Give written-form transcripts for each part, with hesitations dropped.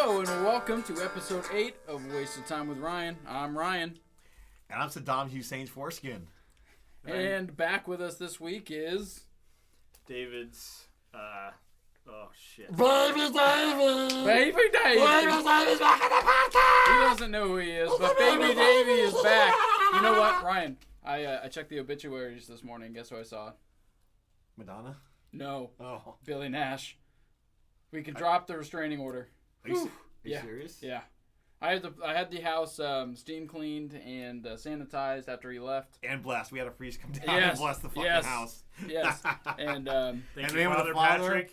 Hello and welcome to episode 8 of Wasted Time with Ryan. I'm Ryan. And I'm Saddam Hussein's foreskin. And back with us this week is... David's, oh shit. Baby Davey! Baby Davey! Baby Davey's back on the podcast! He doesn't know who he is, but Baby Davey is back. You know what, Ryan? I checked the obituaries this morning. Guess who I saw? Madonna? No. Oh. Billy Nash. We could drop the restraining order. Are you serious? Yeah. I had the house steam cleaned and sanitized after he left. And blessed. We had a priest come down and bless the fucking house. Yes. And thank you, Father Patrick.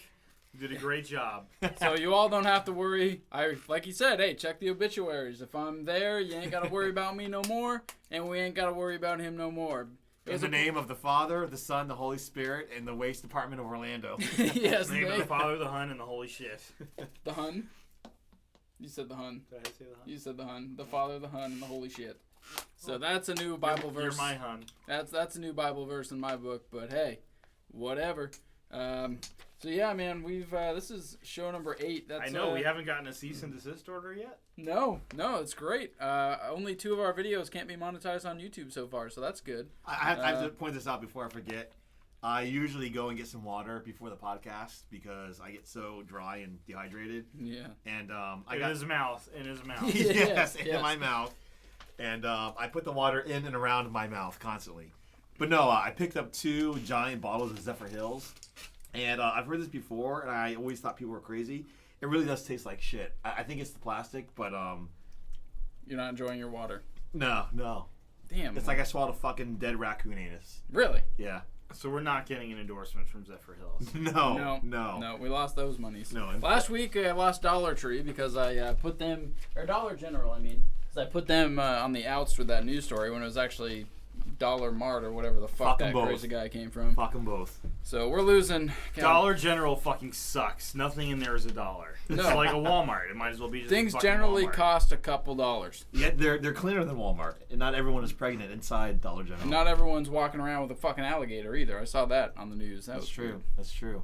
You did a great job. So you all don't have to worry. Like he said, hey, check the obituaries. If I'm there, you ain't got to worry about me no more, and we ain't got to worry about him no more. In the name of the Father, the Son, the Holy Spirit, and the Waste Department of Orlando. Yes. In the name of the Father, the Hun, and the Holy Shit. The Hun? You said the Hun. Did I say the Hun? You said the Hun. The Father, the Hun, and the Holy Shit. So that's a new Bible verse. You're my Hun. That's a new Bible verse in my book, but hey, whatever. So yeah, man, we've this is show number 8. That's, I know we haven't gotten a cease and desist order yet. No, it's great. Only 2 of our videos can't be monetized on YouTube so far, so that's good. I have to point this out before I forget. I usually go and get some water before the podcast because I get so dry and dehydrated. Yeah. And In his mouth. Yes, in my mouth. And I put the water in and around my mouth constantly. But no, I picked up 2 giant bottles of Zephyr Hills. And I've heard this before, and I always thought people were crazy. It really does taste like shit. I think it's the plastic, but You're not enjoying your water. No. Damn. It's like I swallowed a fucking dead raccoon anus. Really? Yeah. So we're not getting an endorsement from Zephyr Hills. No. We lost those monies. No. Last week I lost Dollar Tree because I put them, or Dollar General, because I put them on the outs for that news story when it was actually Dollar Mart or whatever the fuck that crazy guy came from. Fuck them both. So we're losing. Dollar General fucking sucks. Nothing in there is $1. It's No. like a Walmart. It might as well be just Things a fucking generally Walmart. cost a couple dollars. Yet they're cleaner than Walmart, and not everyone is pregnant inside Dollar General. And not everyone's walking around with a fucking alligator either. I saw that on the news. That's true. Weird. That's true.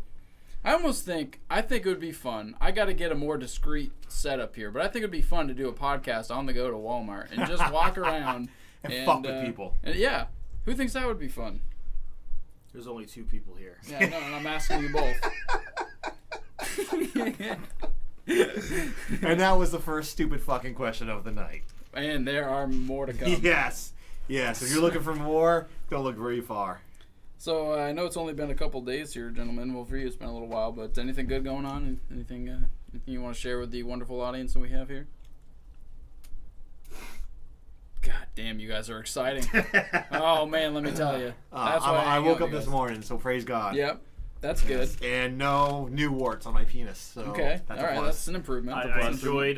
I think it would be fun. I got to get a more discreet setup here, but I think it'd be fun to do a podcast on the go to Walmart and just walk around and fuck with people. And yeah, who thinks that would be fun? There's only 2 people here. Yeah, no, and I'm asking you both. And that was the first stupid fucking question of the night. And there are more to come. Yes. If you're looking for more, don't look very far. So I know it's only been a couple days here, gentlemen. Well, for you, it's been a little while, but anything good going on? Anything you want to share with the wonderful audience that we have here? God damn, you guys are exciting. Oh, man, let me tell you. That's why I woke up this morning, so praise God. Yep, that's good. And no new warts on my penis. So okay, that's all right, that's an improvement. I enjoyed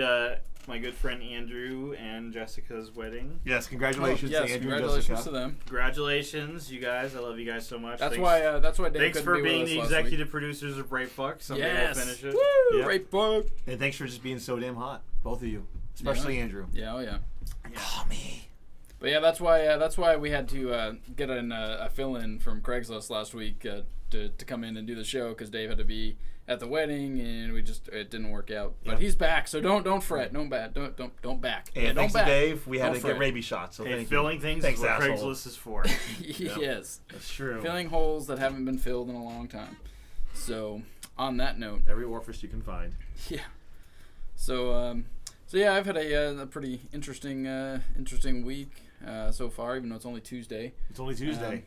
my good friend Andrew and Jessica's wedding. Yes, congratulations to Andrew congratulations and Jessica. to them. Congratulations, you guys. I love you guys so much. That's why Dave thanks for being the executive week. Producers of Breakfuck. Someday Yes. we'll finish it. Woo, Yep. Breakfuck. And thanks for just being so damn hot, both of you, especially Andrew. Yeah, oh yeah. Call me. But yeah, that's why we had to get a fill-in from Craigslist last week to come in and do the show because Dave had to be at the wedding and it didn't work out. But Yep. he's back, so don't fret, don't back. And thanks to Dave, we had Don't to fret. get rabies shots. So Hey, thank filling you. things Thanks, is what asshole. Craigslist is for. Yes, That's true. filling holes that haven't been filled in a long time. So on that note, Every orifice you can find. yeah. So yeah, I've had a pretty interesting week so far, even though it's only Tuesday. It's only Tuesday.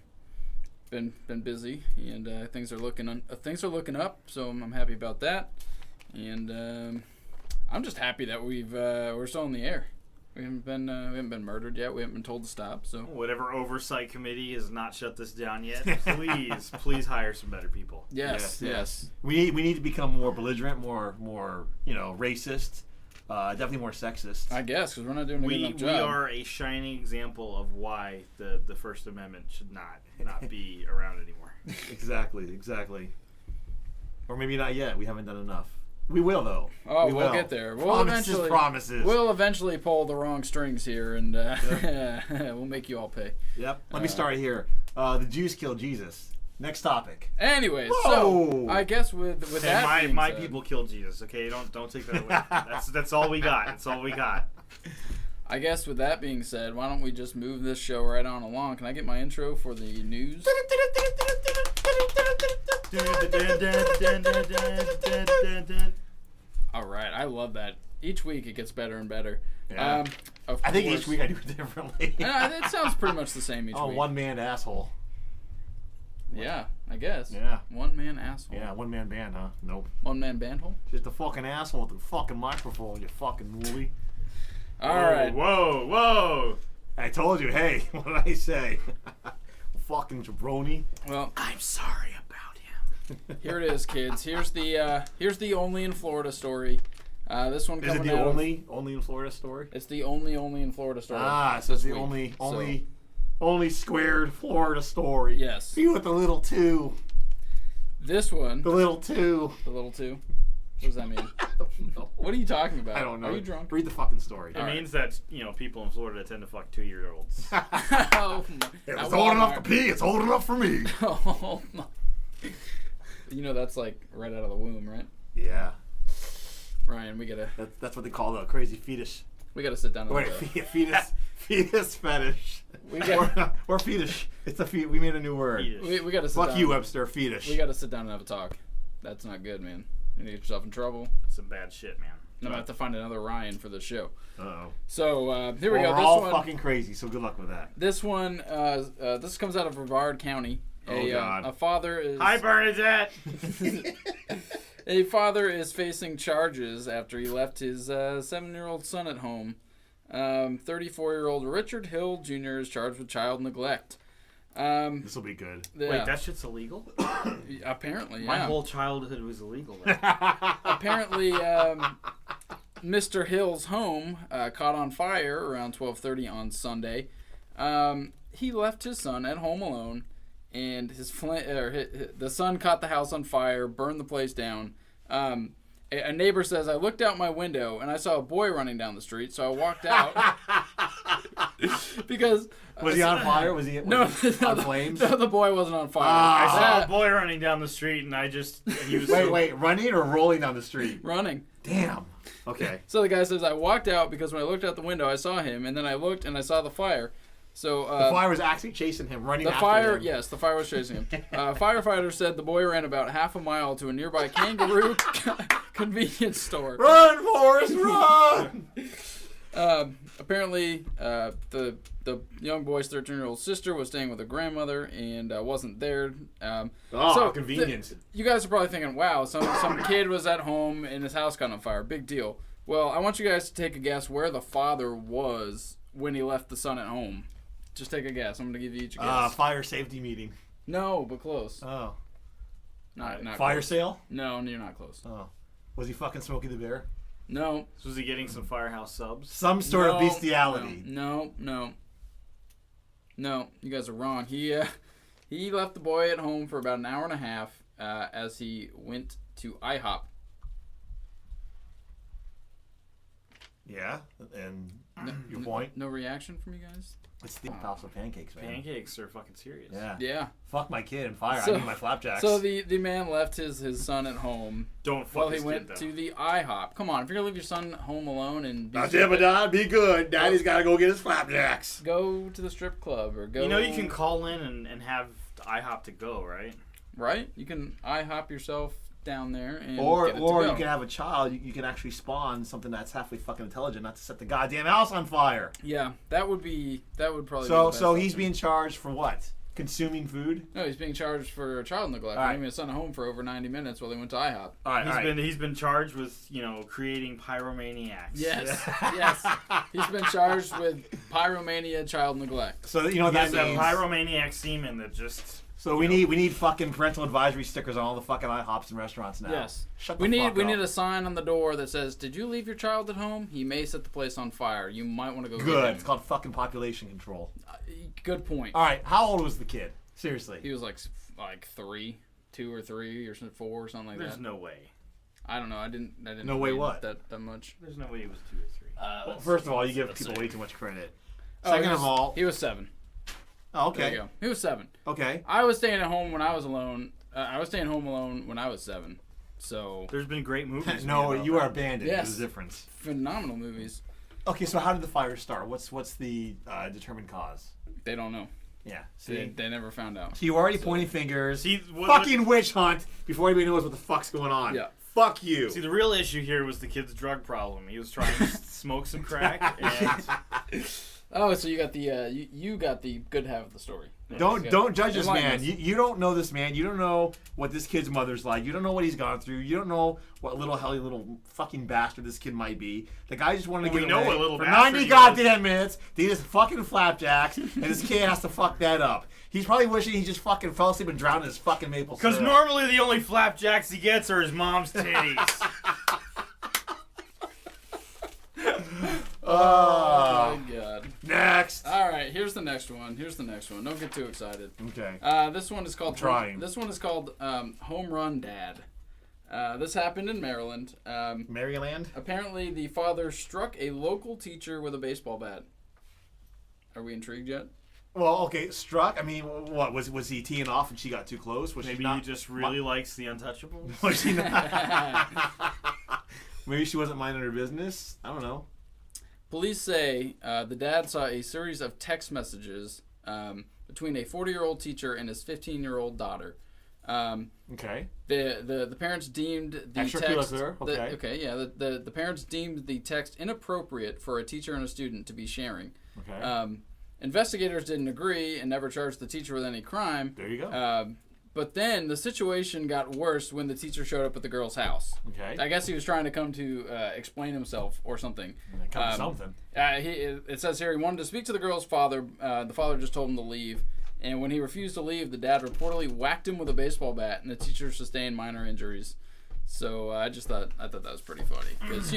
Been busy, and things are looking up. So I'm happy about that, and I'm just happy that we're still in the air. We haven't been murdered yet. We haven't been told to stop. So Whatever oversight committee has not shut this down yet, please hire some better people. yes. We need to become more belligerent, more racist, definitely more sexist. I guess because we're not doing a good enough We job. are a shining example of why the First Amendment should not be around anymore. Exactly. Or maybe not yet. We haven't done enough. We will though. Oh, we we'll will. get there. We'll Promises. We'll eventually pull the wrong strings here, and we'll make you all pay. Yep. Let me start here. The Jews killed Jesus. Next topic. Anyways, Whoa. so I guess with that And being my said, people killed Jesus. Okay, don't take that away. That's all we got. That's all we got. I guess with that being said, why don't we just move this show right on along? Can I get my intro for the news? All right, I love that. Each week it gets better and better. Yeah. I think each week I do it differently. It sounds pretty much the same each week. One man asshole. Yeah, I guess. Yeah. One man asshole. Yeah, one man band, huh? Nope. One man bandhole. Just a fucking asshole with a fucking microphone, you fucking woolly. All right. Whoa. I told you, hey, what did I say? Fucking jabroni. Well, I'm sorry about him. here it is, kids. Here's the only in Florida story. This one Is coming it the out only in Florida story? It's the only in Florida story. So it's the week. only squared Florida story. Yes. You with the little two. This one. The little two. The little two. What does that mean? What are you talking about? I don't know. Are you drunk? Read the fucking story. It means that people in Florida tend to fuck 2-year-olds. Oh, It's old enough to pee. It's old enough for me. Oh my. That's like right out of the womb, right? Yeah. Ryan, we gotta That's what they call the crazy fetus. sit down. Wait, fetus fetish. Or fetus. It's a feet. We made a new word. We gotta sit Fuck down. you, Webster. Fetus. We gotta sit down and have a talk. That's not good, man. You get yourself in trouble. Some bad shit, man. I'm gonna have to find another Ryan for the show. Uh-oh. So here we go. We're This all one, fucking crazy, so good luck with that. This one, this comes out of Brevard County. God. A father is. Hi, Bernadette. A father is facing charges after he left his 7-year-old son at home. 34-year-old Richard Hill Jr. is charged with child neglect. This will be good. Yeah, Wait, that shit's illegal? apparently, yeah. My whole childhood was illegal. Apparently, Mr. Hill's home caught on fire around 12:30 on Sunday. He left his son at home alone, and the son caught the house on fire, burned the place down. A neighbor says, I looked out my window and I saw a boy running down the street, so I walked out. Because... Was he on fire? Was he on flames? No, the boy wasn't on fire. I saw a boy running down the street, and he was Wait, running or rolling down the street? Running. Damn. Okay. So the guy says, I walked out because when I looked out the window, I saw him, and then I looked and I saw the fire. So the fire was actually chasing him, running after him. Yes, the fire was chasing him. Firefighters said the boy ran about half a mile to a nearby kangaroo convenience store. Run, Forrest, run! Apparently, the young boy's 13-year-old sister was staying with her grandmother and wasn't there. Convenience. You guys are probably thinking, wow, some kid was at home and his house caught on fire. Big deal. Well, I want you guys to take a guess where the father was when he left the son at home. Just take a guess. I'm going to give you each a guess. Fire safety meeting. No, but close. Oh. Not fire close. sale? No, you're not close. Oh. Was he fucking Smokey the Bear? No. So was he getting some Firehouse subs? Some sort of bestiality. No, you guys are wrong. He left the boy at home for about an hour and a half as he went to IHOP. Yeah, and your point? No reaction from you guys? It's the house of pancakes, man. Pancakes are fucking serious. Yeah. Fuck my kid and fire. So- I need my flapjacks. So the man left his son at home Don't fuck while he his went kid, though. to the IHOP. Come on, if you're gonna leave your son home alone and be be good. Daddy's got to go get his flapjacks. go to the strip club or go. You can call in and have IHOP to go, right? Right? You can IHOP yourself down there and Or get it to you go. can have a child. You can actually spawn something that's halfway fucking intelligent, not to set the goddamn house on fire. Yeah, that would probably. be So the best he's option. being charged for what? Consuming food. No, he's being charged for child neglect. All right. Leaving his son at home for over 90 minutes while he went to IHOP. All right. He's been charged with creating pyromaniacs. Yes, yes. He's been charged with pyromania, child neglect. So you know what That's that a means. pyromaniac semen that just. So we need fucking parental advisory stickers on all the fucking IHOPs and restaurants now. Yes. Shut the We fuck need up. a sign on the door that says, "Did you leave your child at home? He may set the place on fire. You might want to go." Good. Get him." It's called fucking population control. Good point. All right. How old was the kid? Seriously. He was like 3, 2 or 3 or 4 or something like There's that. no way. I don't know. I didn't. No way read what? that much. There's no way he was 2 or 3. Well, first of all, you give people way too much credit. Oh, Second of all, he was 7. Oh, There okay. you go. He was 7. Okay. I was staying at home when I was alone. I was staying home alone when I was 7. So There's been great movies. No, made about you that. are abandoned. Yes. There's a difference. phenomenal movies. Okay, so how did the fire start? What's the determined cause? They don't know. Yeah. They, See? they never found out. So you already pointing fingers. See, Fucking witch hunt before anybody knows what the fuck's going on. Yeah. Fuck you. See, the real issue here was the kid's drug problem. He was trying to smoke some crack, and Oh, so you got the you got the good half of the story. Don't judge this Enlighten man. us. You don't know this man. You don't know what this kid's mother's like. You don't know what he's gone through. You don't know what little fucking bastard this kid might be. The guy just wanted to We get know away what little for bastard 90 he goddamn minutes. They just fucking flapjacks, and this kid has to fuck that up. He's probably wishing he just fucking fell asleep and drowned in his fucking maple syrup. because normally the only flapjacks he gets are his mom's titties. Oh my god. Next. All right, here's the next one. Don't get too excited. Okay. This one is called. trying. This one is called Home Run Dad. This happened in Maryland. Maryland. Apparently, the father struck a local teacher with a baseball bat. Are we intrigued yet? Well, okay, struck. I mean, what was he teeing off and she got too close? Was Maybe she not, he just really likes the Untouchables. Was she not? Maybe she wasn't minding her business. I don't know. Police say the dad saw a series of text messages between a 40-year-old teacher and his 15-year-old daughter. Okay. The parents deemed the text. Extracurricular, okay. The parents deemed the text inappropriate for a teacher and a student to be sharing. Okay. Investigators didn't agree and never charged the teacher with any crime. There you go. But then the situation got worse when the teacher showed up at the girl's house. Okay. I guess he was trying to come to explain himself or something. Come to something. It says here he wanted to speak to the girl's father. The father just told him to leave. And when he refused to leave, the dad reportedly whacked him with a baseball bat, and the teacher sustained minor injuries. So I thought that was pretty funny because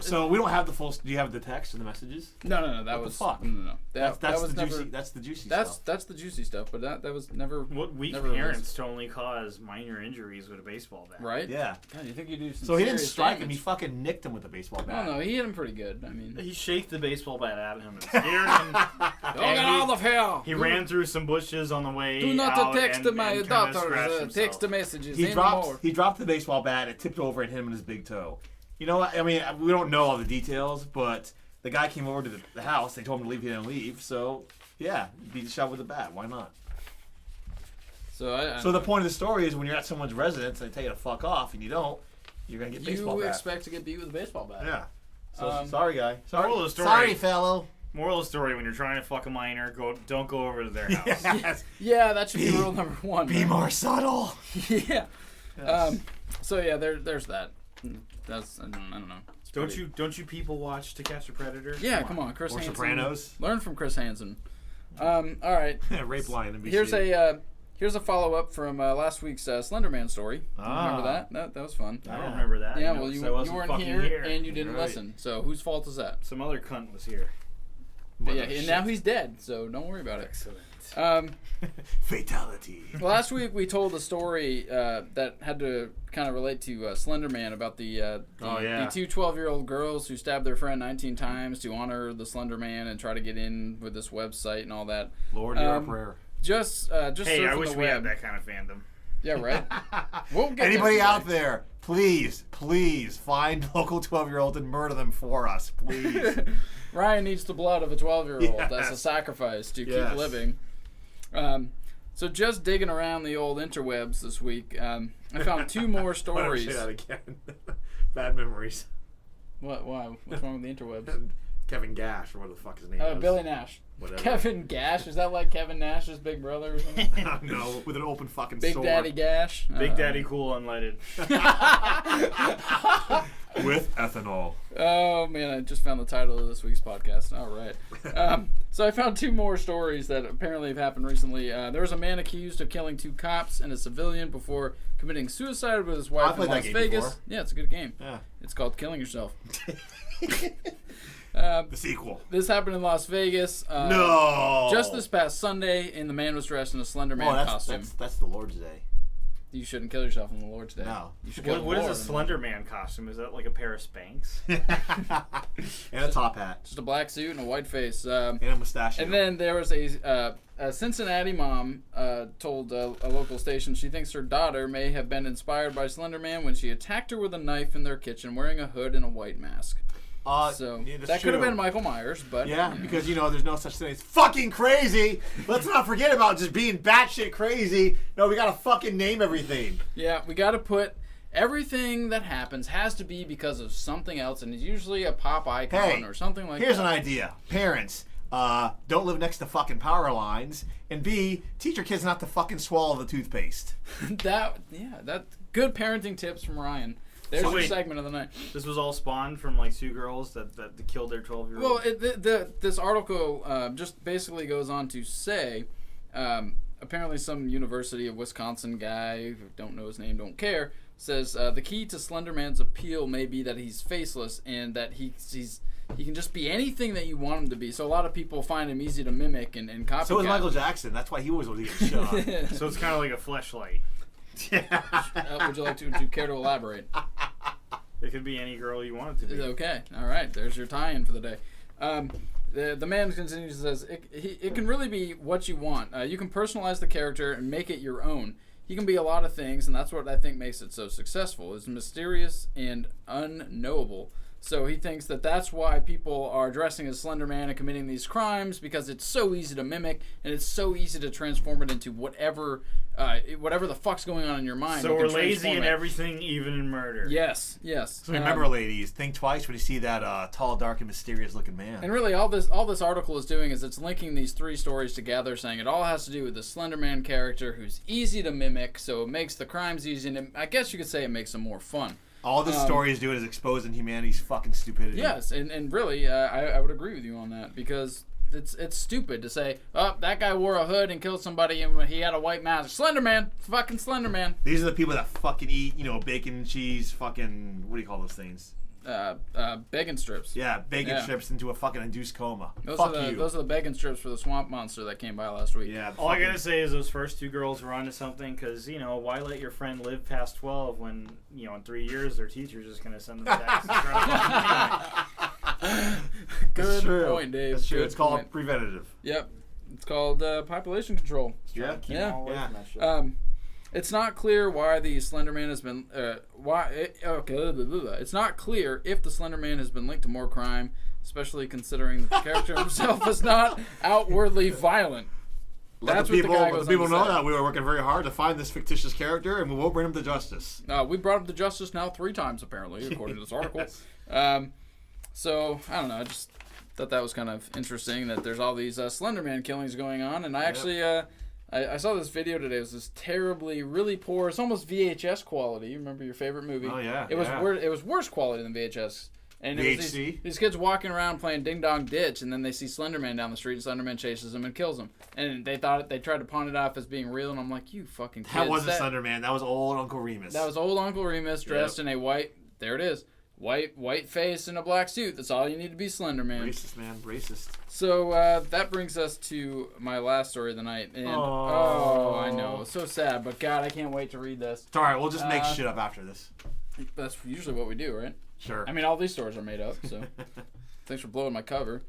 So we don't have the full. Do you have the text and the messages? No. That What was the fuck? No. That's that was the never. juicy. That's the juicy stuff. That's the juicy stuff, but that was never. What weak never parents released. to only cause minor injuries with a baseball bat? Right? Yeah. God, you think you do some So he didn't serious strike him. damage. He fucking nicked him with a baseball bat. No, he hit him pretty good. I mean, He shaked the baseball bat at him and scared him. don't get out of here. He ran through some bushes on the way Do not out text and, my and kinda daughter. scratched himself. Text messages He anymore. dropped the baseball bat. It tipped over and hit him in his big toe. You know what? I mean, we don't know all the details, but the guy came over to the house. They told him to leave. He didn't leave. So yeah, beat the shot with a bat. Why not? So So the point of the story is when you're at someone's residence and they tell you to fuck off and you don't, you're gonna get baseball you bat. expect to get beat with a baseball bat. Yeah. So Um, sorry, guy. Sorry, moral of the story- sorry, fellow. Moral of the story: when you're trying to fuck a minor, don't go over to their house. Yes. Yeah, that should be rule number 1. Be more subtle. Yeah. Yes. So yeah, there's that. That's I don't know. It's pretty- Don't you people watch To Catch a Predator? Yeah, come on, Chris Or Hansen. Sopranos. Learn from Chris Hansen. All right. Rape Lion NBC. Here's a follow up from last week's Slenderman story. Remember that? That was fun. I don't remember that. Yeah, No, well, 'cause I you wasn't weren't fucking here and you didn't Right. listen. So whose fault is that? Some other cunt was here. But yeah, and now he's dead. So don't worry about it. Excellent. Fatality. Last week we told a story that had to kind of relate to Slenderman about the two 12-year-old girls who stabbed their friend 19 times to honor the Slenderman and try to get in with this website and all that. Lord, you're a prayer. Just Hey, surfing I wish the we web. had that kind of fandom. Yeah, right. We'll get Anybody there out someday. there, please find local 12-year-olds and murder them for us, please. Ryan needs the blood of a 12-year-old. That's a Yes. sacrifice to Yes. keep living. So just digging around the old interwebs this week, I found 2 more Why don't stories. we say that again? Bad memories. What? Why? What's wrong with the interwebs? Kevin Gash, or what the fuck his name Oh, is. Billy Nash. Whatever. Kevin Gash. Is that like Kevin Nash's big brother or something? No, with an open fucking Big sword. Daddy Gash. Big Daddy Cool Unleaded. With ethanol. Oh man, I just found the title of this week's podcast. All right. So I found 2 more stories that apparently have happened recently. There was a man accused of killing 2 cops and a civilian before committing suicide with his wife in played that Las game Vegas. before. Yeah, it's a good game. Yeah. It's called Killing Yourself. The sequel. This happened in Las Vegas. No. Just this past Sunday, and the man was dressed in a Slender Man Oh, costume. that's the Lord's Day. You shouldn't kill yourself on the Lord's Day. No. You should kill What the is Lord a on the Slender Man costume? Is that like a pair of Spanx? And a top hat. Just a black suit and a white face. And a mustache. And then there was a A Cincinnati mom told a local station she thinks her daughter may have been inspired by Slender Man when she attacked her with a knife in their kitchen wearing a hood and a white mask. So that could have been Michael Myers, but because there's no such thing as fucking crazy. Let's not forget about just being batshit crazy. No, we gotta fucking name everything. Yeah, we gotta put everything that happens has to be because of something else, and it's usually a pop icon or something like that. Here's an idea, parents. Don't live next to fucking power lines, and B, teach your kids not to fucking swallow the toothpaste. That's good parenting tips from Ryan. There's your segment of the night. This was all spawned from like two girls that killed their 12-year-old. Well, this article just basically goes on to say, apparently some University of Wisconsin guy, don't know his name, don't care, says the key to Slender Man's appeal may be that he's faceless and that he can just be anything that you want him to be. So a lot of people find him easy to mimic and copy. So is Michael Jackson. That's why he always was getting shot. So it's kind of like a fleshlight. Would you like to care to elaborate? It could be any girl you want it to be. Okay, all right. There's your tie-in for the day. The man continues and says, it can really be what you want. You can personalize the character and make it your own. He can be a lot of things, and that's what I think makes it so successful. It's mysterious and unknowable. So he thinks that that's why people are dressing as Slender Man and committing these crimes, because it's so easy to mimic and it's so easy to transform it into whatever the fuck's going on in your mind. So we're lazy in everything, even in murder. Yes. So remember, ladies, think twice when you see that tall, dark, and mysterious-looking man. And really, all this article is doing is it's linking these three stories together, saying it all has to do with the Slender Man character, who's easy to mimic, so it makes the crimes easy, and I guess you could say it makes them more fun. All this story is doing is exposing humanity's fucking stupidity. Yes, and really, I would agree with you on that, because it's stupid to say, oh, that guy wore a hood and killed somebody and he had a white mask. Slender Man, fucking Slender Man. These are the people that fucking eat, bacon and cheese, fucking, what do you call those things? Bacon strips. Yeah, bacon strips into a fucking induced coma. Those are the bacon strips for the swamp monster that came by last week. Yeah. All I gotta say is those first two girls were onto something, because why let your friend live past 12 when in 3 years their teacher's just gonna send them back. Good point, Dave. That's true. Good it's called point. preventative. Yep. It's called population control. Yeah. It's not clear why the Slender Man has been It's not clear if the Slender Man has been linked to more crime, especially considering the character himself is not outwardly violent. Let the people know that we were working very hard to find this fictitious character, and we will bring him to justice. We brought him to justice now 3 times, apparently, according to this article. So I don't know. I just thought that was kind of interesting that there's all these Slender Man killings going on, and I actually. I saw this video today. It was this terribly, really poor. It's almost VHS quality. You remember your favorite movie? Oh yeah. It was worse quality than VHS. And it was VHC? these kids walking around playing Ding Dong Ditch, and then they see Slender Man down the street, and Slender Man chases them and kills them. And they tried to pawn it off as being real, and I'm like, you fucking kids. That wasn't Slender Man. That was old Uncle Remus. That was old Uncle Remus dressed in a white. There it is. White face in a black suit. That's all you need to be Slender Man. Racist, man. Racist. So that brings us to my last story of the night. And I know. So sad, but God, I can't wait to read this. It's alright, we'll just make shit up after this. That's usually what we do, right? Sure. I mean, all these stories are made up, so thanks for blowing my cover.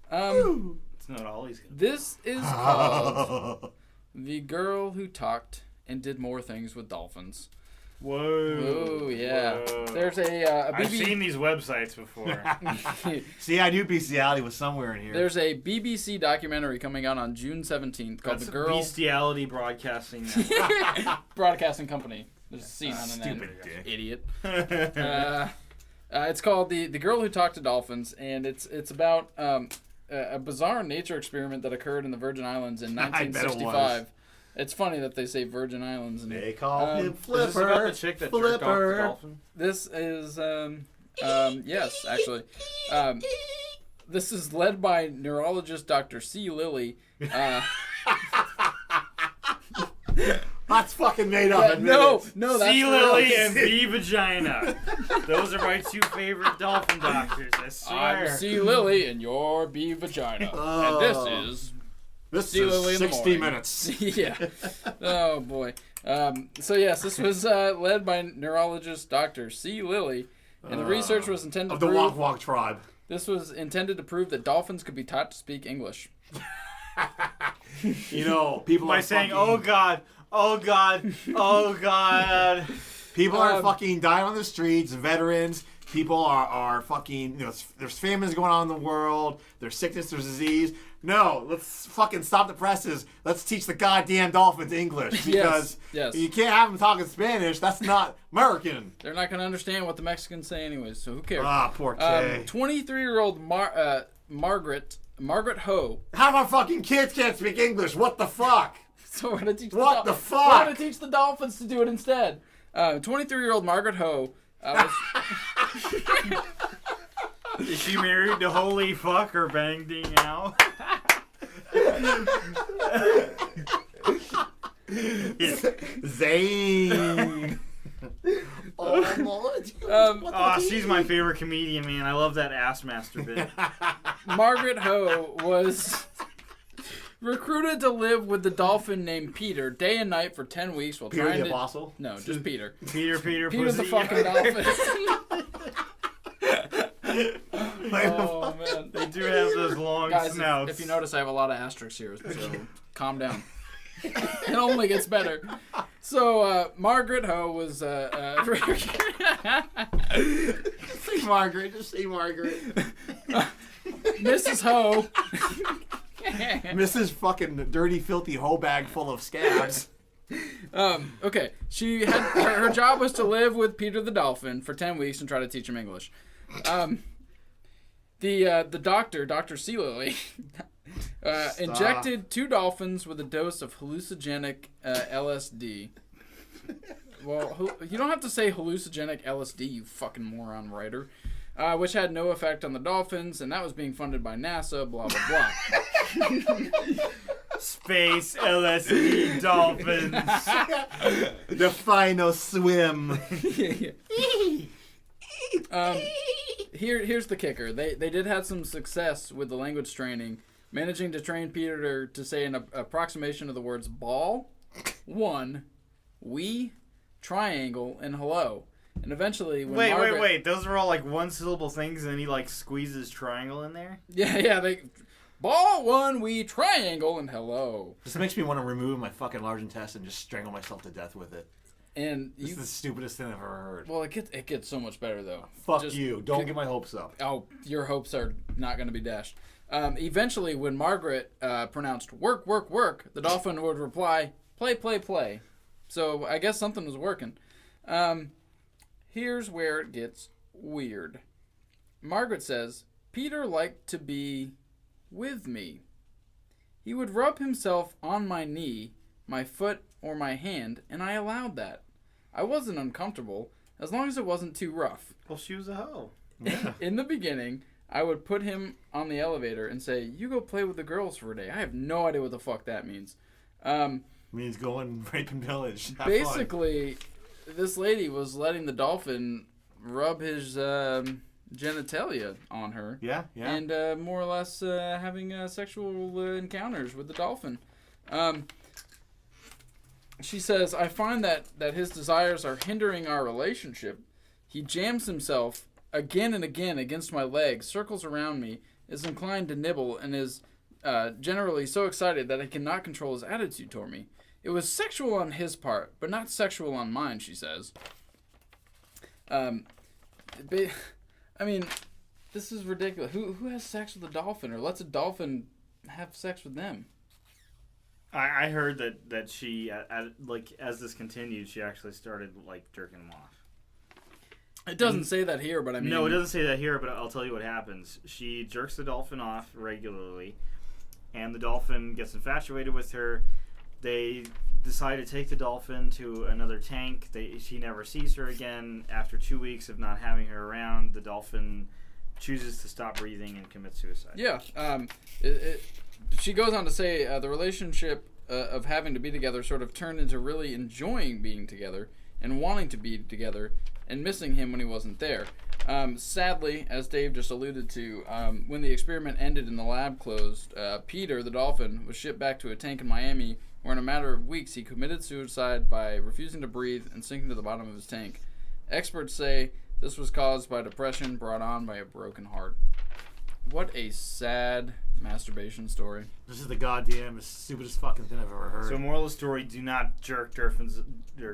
It's not all he's gonna This is called The Girl Who Talked and Did More Things with Dolphins. Whoa. Oh, yeah. Whoa. There's a I've seen these websites before. See, I knew bestiality was somewhere in here. There's a BBC documentary coming out on June 17th called The Girl... Bestiality Broadcasting. Broadcasting Company. There's a scene on the Stupid dick. Idiot. It's called The Girl Who Talked to Dolphins, and it's about a bizarre nature experiment that occurred in the Virgin Islands in 1965. It's funny that they say Virgin Islands. And, they call him Flipper. Is this about the chick that jerked off the dolphin? This is, yes, actually. This is led by neurologist Dr. C. Lilly. That's fucking made up. No, that's C. Lilly and B. Vagina. Those are my 2 favorite dolphin doctors, I swear. I'm C. Lilly and you're B. Vagina. And this is... This is 60 minutes. Yeah. Oh, boy. So, yes, this was led by neurologist Dr. C. Lilly, and the research was intended of to the prove... Wok Wok tribe. This was intended to prove that dolphins could be taught to speak English. You know, people by are saying, fucking, "Oh God, oh God, oh God." people are fucking dying on the streets. Veterans. People are fucking. You know, there's famines going on in the world. There's sickness. There's disease. No, let's fucking stop the presses. Let's teach the goddamn dolphins English because yes. you can't have them talking Spanish. That's not American. They're not going to understand what the Mexicans say anyways, so who cares? Ah, poor Kay. 23-year-old Margaret Ho. Half our fucking kids can't speak English. What the fuck? So we're going to teach What the fuck? We're going to teach the dolphins to do it instead. 23-year-old Margaret Ho was... Is she married to holy fuck or bang ding now? Zane. She's my favorite comedian, man. I love that ass master bit. Margaret Ho was recruited to live with the dolphin named Peter day and night for 10 weeks while Peter trying the to... Apostle? No, just Peter. Peter Peter's the pussy. fucking dolphin. Oh, man. They do have those long Guys, snouts. if you notice, I have a lot of asterisks here, so calm down. It only gets better. So, Margaret Ho was... Say Margaret. Just say Margaret. Mrs. Ho... Mrs. fucking dirty, filthy hoe bag full of scabs. Okay, she had her job was to live with Peter the dolphin for 10 weeks and try to teach him English. The doctor, Dr. Seeley, injected 2 dolphins with a dose of hallucinogenic LSD. Well, you don't have to say hallucinogenic LSD, you fucking moron writer. Which had no effect on the dolphins, and that was being funded by NASA, blah, blah, blah. Space LSD dolphins. The final swim. Here's the kicker. They did have some success with the language training, managing to train Peter to say an approximation of the words ball, one, we, triangle, and hello. And eventually, when Wait. Those are all like one syllable things, and then he like squeezes triangle in there? Yeah. They ball, one, we, triangle, and hello. This makes me want to remove my fucking large intestine and just strangle myself to death with it. And this is the stupidest thing I've ever heard. Well, it gets so much better though. Fuck you! Don't get my hopes up. Oh, your hopes are not going to be dashed. Eventually, when Margaret pronounced work, work, work, the dolphin would reply, play, play, play. So I guess something was working. Here's where it gets weird. Margaret says, Peter liked to be with me. He would rub himself on my knee, my foot, or my hand, and I allowed that. I wasn't uncomfortable, as long as it wasn't too rough. Well, she was a hoe. Yeah. In the beginning, I would put him on the elevator and say, you go play with the girls for a day. I have no idea what the fuck that means. Means go and rape and pillage. Have basically, this lady was letting the dolphin rub his genitalia on her. Yeah. And more or less having sexual encounters with the dolphin. She says, I find that his desires are hindering our relationship. He jams himself again and again against my legs, circles around me, is inclined to nibble, and is generally so excited that he cannot control his attitude toward me. It was sexual on his part, but not sexual on mine, she says. I mean, this is ridiculous. Who has sex with a dolphin or lets a dolphin have sex with them? I heard that she, like, as this continued, she actually started, like, jerking them off. It doesn't say that here, but I mean... No, it doesn't say that here, but I'll tell you what happens. She jerks the dolphin off regularly, and the dolphin gets infatuated with her. They decide to take the dolphin to another tank. She never sees her again. After 2 weeks of not having her around, the dolphin chooses to stop breathing and commit suicide. Yeah. She goes on to say the relationship of having to be together sort of turned into really enjoying being together and wanting to be together and missing him when he wasn't there. Sadly, as Dave just alluded to, when the experiment ended and the lab closed, Peter, the dolphin, was shipped back to a tank in Miami where in a matter of weeks he committed suicide by refusing to breathe and sinking to the bottom of his tank. Experts say this was caused by depression brought on by a broken heart. What a sad masturbation story. This is the goddamn stupidest fucking thing I've ever heard. So moral of the story: do not jerk dolphins. Do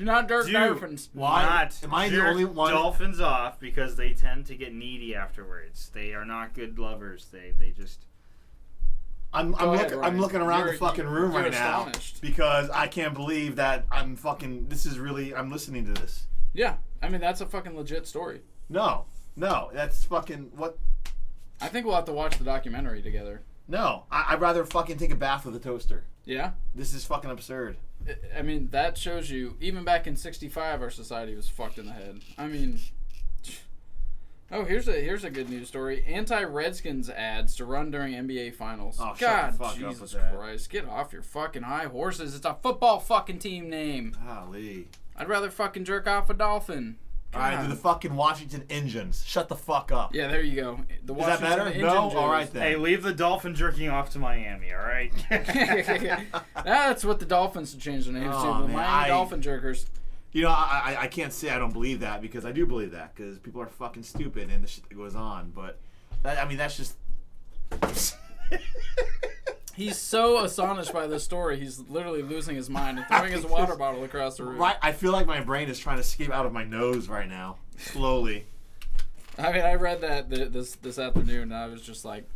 not jerk dolphins. Why? Not Am I the jerk only one? dolphins off because they tend to get needy afterwards. They are not good lovers. They just. I'm looking around the fucking room right now because I can't believe that I'm listening to this. Yeah, I mean that's a fucking legit story. No, that's fucking what. I think we'll have to watch the documentary together. No, I'd rather fucking take a bath with a toaster. Yeah? This is fucking absurd. I mean, that shows you, even back in 65, our society was fucked in the head. I mean, oh, here's a good news story. Anti-Redskins ads to run during NBA Finals. Oh, God, shut the fuck Jesus up with that. Christ. Get off your fucking high horses. It's a football fucking team name. Golly. I'd rather fucking jerk off a dolphin. All right, do the fucking Washington Engines. Shut the fuck up. Yeah, there you go. The Is that better? No? All right, then. Hey, leave the dolphin jerking off to Miami, all right? That's what the Dolphins should change their names to. The Miami Dolphin Jerkers. You know, I can't say I don't believe that because I do believe that because people are fucking stupid and the shit that goes on. But, that's just... He's so astonished by this story, he's literally losing his mind and throwing his water bottle across the room. Right, I feel like my brain is trying to escape out of my nose right now, slowly. I mean, I read that this afternoon, and I was just like,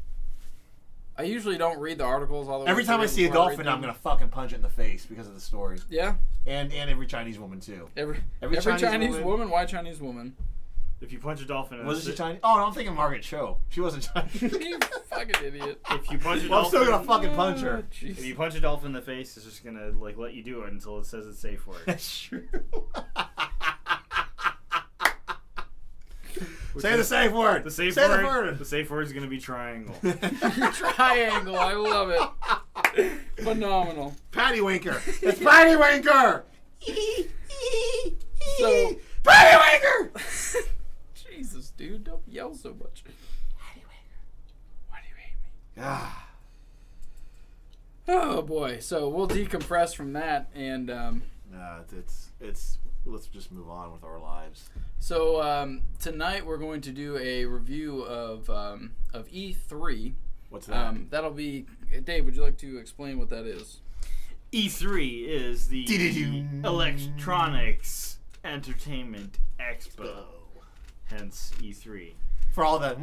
I usually don't read the articles all the way. Every time I see a dolphin, I'm gonna fucking punch it in the face because of the story. Yeah. And every Chinese woman too. Every Chinese woman? Why Chinese woman? If you punch a dolphin... Was she Chinese? Oh, no, I'm thinking Margaret Cho. She wasn't Chinese. You fucking idiot. If you punch a dolphin... Well, I'm still gonna fucking punch her. If you punch a dolphin in the face, it's just gonna let you do it until it says it's safe for it. That's true. Say the safe word. The safe Say word. the word. The safe word is gonna be triangle. Triangle. I love it. Phenomenal. Pattywinker. It's Pattywinker. So, Pattywinker. Jesus, dude, don't yell so much. Why do you hate me? Ah. Oh boy. So we'll decompress from that, and It's. Let's just move on with our lives. so tonight we're going to do a review of E3. What's that? That'll be Dave. Would you like to explain what that is? E3 is the Electronics Entertainment Expo. Hence E3. For all the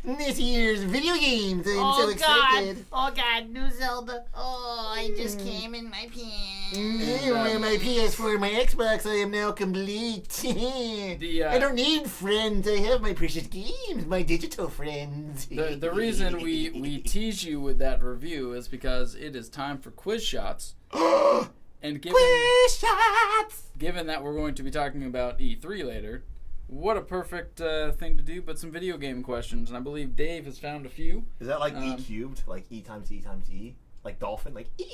this year's video games, I'm so excited. Oh God, new Zelda. Oh, I just came in my pants. My PS4, my Xbox, I am now complete. I don't need friends. I have my precious games, my digital friends. The reason we tease you with that review is because it is time for quiz shots. And Quiz shots. given that we're going to be talking about E3 later, what a perfect thing to do, but some video game questions. And I believe Dave has found a few. Is that like E cubed? Like E times E times E? Like dolphin? Like E?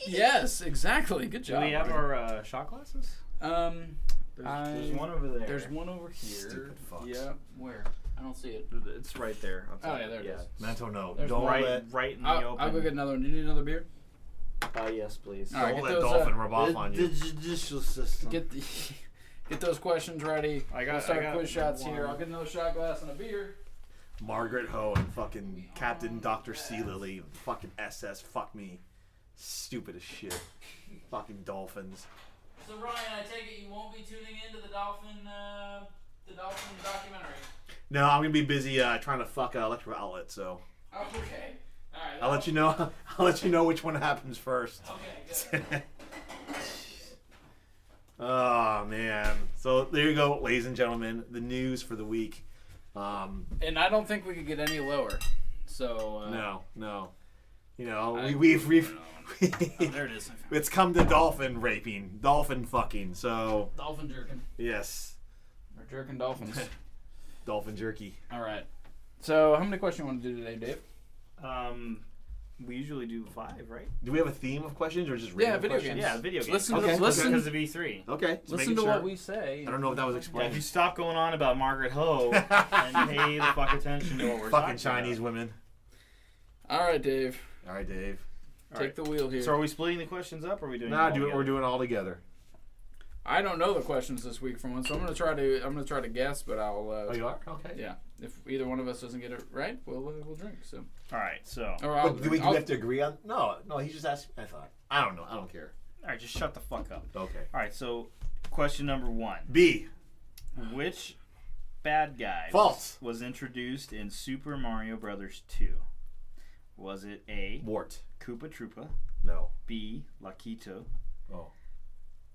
Yes, exactly. Good Do job. we have our shot glasses? There's one over there. There's one over here. Stupid fucks. Yeah. Where? I don't see it. It's right there. Oh, yeah, there it is. Mental note. There's Don't Right in the open. I'll go get another one. Do you need another beer? Yes, please. All right, Don't get let those, dolphin rub off on you. The judicial system. Get those questions ready. We'll start quiz shots here. I'll get another shot glass and a beer. Margaret Ho and fucking Captain Dr. C. Lily. Fucking SS. Fuck me. Stupid as shit. Fucking dolphins. So Ryan, I take it you won't be tuning into the dolphin documentary. No, I'm gonna be busy trying to fuck an electrical outlet. So Oh, okay. All right. I'll let you know. I'll let you know which one happens first. Okay, good. Oh man. So there you go, ladies and gentlemen. The news for the week. And I don't think we could get any lower. So No. You know, we've oh, there it is. it's come to dolphin raping, dolphin fucking. So Dolphin jerking. yes, We're jerking dolphins. dolphin jerky. All right. So how many questions you want to do today, Dave? We usually do 5, right? Do we have a theme of questions or just Yeah, random video questions? games. Yeah, video games. Listen Okay. Because of E3. Okay. just Listen making to sure. what we say. I don't know if that was Yeah, if explained. you stop going on about Margaret Ho and pay the fuck attention to what we're Fucking talking Chinese about. women. All right, Dave. All right, Dave. Take the wheel here. So are we splitting the questions up or are we doing Nah, them all we're together? doing it all together. I don't know the questions this week for one, so I'm gonna try to guess, but I'll. Oh, you are? Okay. Yeah. If either one of us doesn't get it right, we'll drink. So. All right, so. Or I'll But do we have to agree on? No, he just asked. I thought. I don't know. I don't care. All right, just shut the fuck up. Okay. All right, so question number 1. B. Which bad guy False. was introduced in Super Mario Brothers 2? Was it A. Wart. Koopa Troopa, No. B. Lakitu, Oh.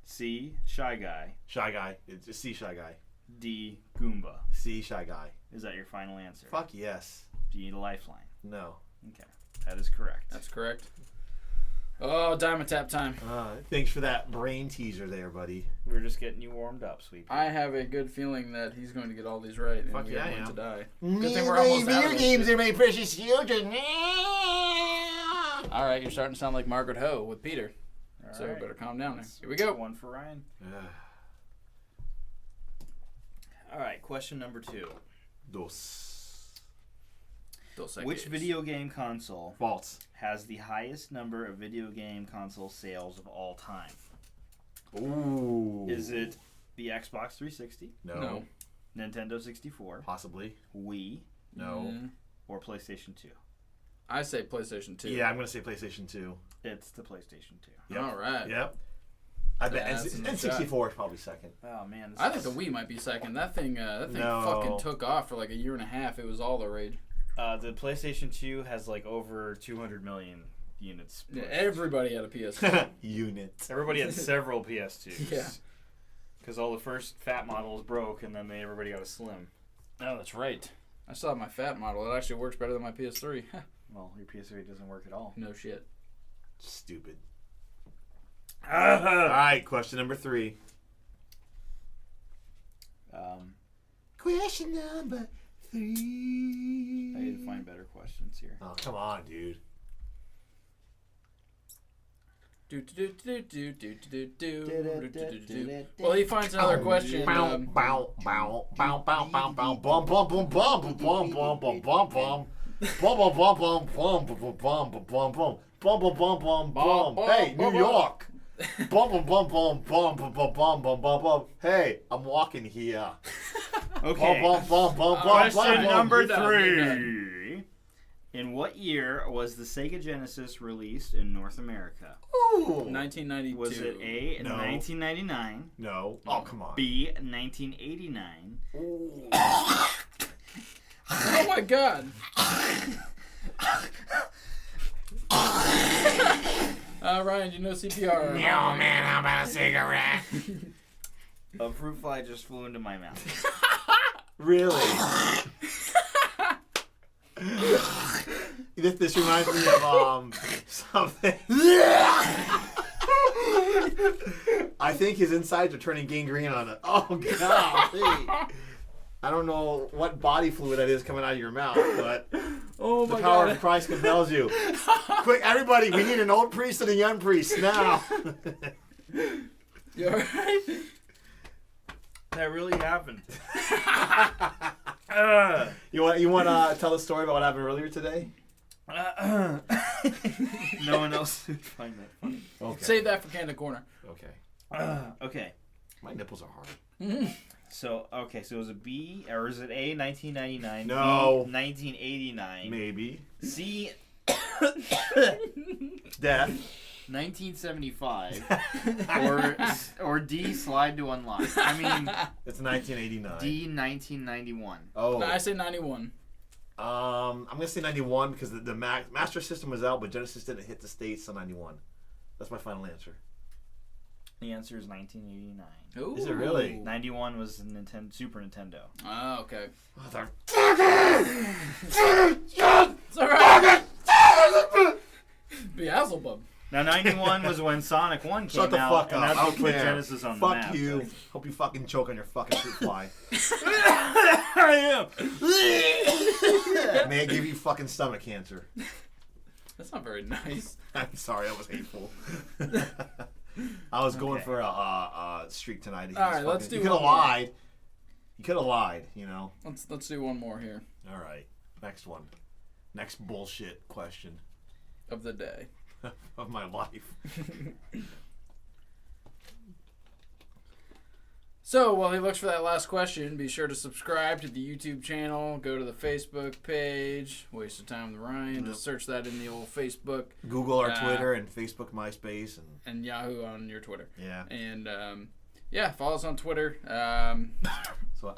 C. Shy Guy, Shy Guy. It's a C Shy Guy. D. Goomba? C Shy Guy. Is that your final answer? Fuck yes. Do you need a lifeline? No. Okay, that is correct. That's correct. Oh, Diamond Tap time. Thanks for that brain teaser there, buddy. We're just getting you warmed up, sweet. I have a good feeling that he's going to get all these right, and Fuck we yeah, have I one am. to die. Good thing we're almost out of this shit. are my precious children. All right, you're starting to sound like Margaret Ho with Peter. All So right. better calm down there. Here we go. One for Ryan. All right, question number 2. Dos. Which video game console False. has the highest number of video game console sales of all time? Ooh. Is it the Xbox 360, No. Nintendo 64, Possibly. Wii, No. or PlayStation 2? I say PlayStation 2. Yeah, I'm gonna say PlayStation 2. It's the PlayStation 2. Yep. All right. Yep. I bet That's a nice N64 is probably second. Oh man, this I think is- the Wii might be second. That thing No. fucking took off for like a year and a half. It was all the rage. the PlayStation 2 has like over 200 million units. Yeah, pushed. everybody had a PS2. Unit. Everybody had several PS2s. Yeah. Because all the first fat models broke, and then everybody got a slim. Oh, that's right. I still have my fat model. It actually works better than my PS3. Well, your PS3 doesn't work at all. No shit. Stupid. All right, question number 3. Question number 3. I need to find better questions here. Oh, come on, dude. Well, he finds another question. Bow, bow, bow, bow, bow, bow, bow, bum, bum, bum, bum, bum, bum, bum, bum, bum, bum. Bum, bum, bum, bum, bum, bum, bum, bum, bum, bum. Bum, bum, bum, bum, bum. Hey, New York. Bum, bum, bum, bum, bum, bum, bum, bum, bum, bum, bum. Hey, I'm walking here. Okay. Bum, bum, bum, bum, Question bum, number You're done, you're 3. In what year was the Sega Genesis released in North America? Ooh. 1992. Was it A, in No. 1999, No. Oh, come on. B, 1989, Oh my god. Ryan, you know CPR. Yo, man, how about a cigarette? a fruit fly just flew into my mouth. Really? This reminds me of something. I think his insides are turning gangrene on it. Oh god! I don't know what body fluid that is coming out of your mouth, but Oh the my power god. of Christ compels you. Quick, everybody! We need an old priest and a young priest now. You alright? That really happened. You want to tell the story about what happened earlier today? No one else would find that funny. Okay. Save that for Canada Corner. Okay. Okay. My nipples are hard. So it was a B, or is it A, 1999? No. B, 1989. Maybe. C, Death. 1975. or D, slide to unlock. I mean, It's 1989. D, 1991. Oh. No, I say 91. I'm gonna say 91 because the Master System was out, but Genesis didn't hit the States till 91. That's my final answer. The answer is 1989. Ooh. Is it really? 91 was the Super Nintendo. Oh, okay. Motherfucker! It's alright. Beelzebub. Now, 91 was when Sonic 1 came Shut the out, fuck and up. that's I what don't put care. Genesis on the Fuck map. you. Hope you fucking choke on your fucking fruit fly. I am. May I give you fucking stomach cancer. That's not very nice. I'm sorry, that was hateful. I was going for a streak tonight. All right, let's do You could have one more. lied. You could have lied, you know. Let's do one more here All right, next one. Next bullshit question of the day. of my life. So while he looks for that last question, be sure to subscribe to the YouTube channel. Go to the Facebook page. Waste of time with Ryan. Just search that in the old Facebook. Google our Twitter and Facebook, MySpace, and Yahoo on your Twitter. Yeah. And follow us on Twitter. So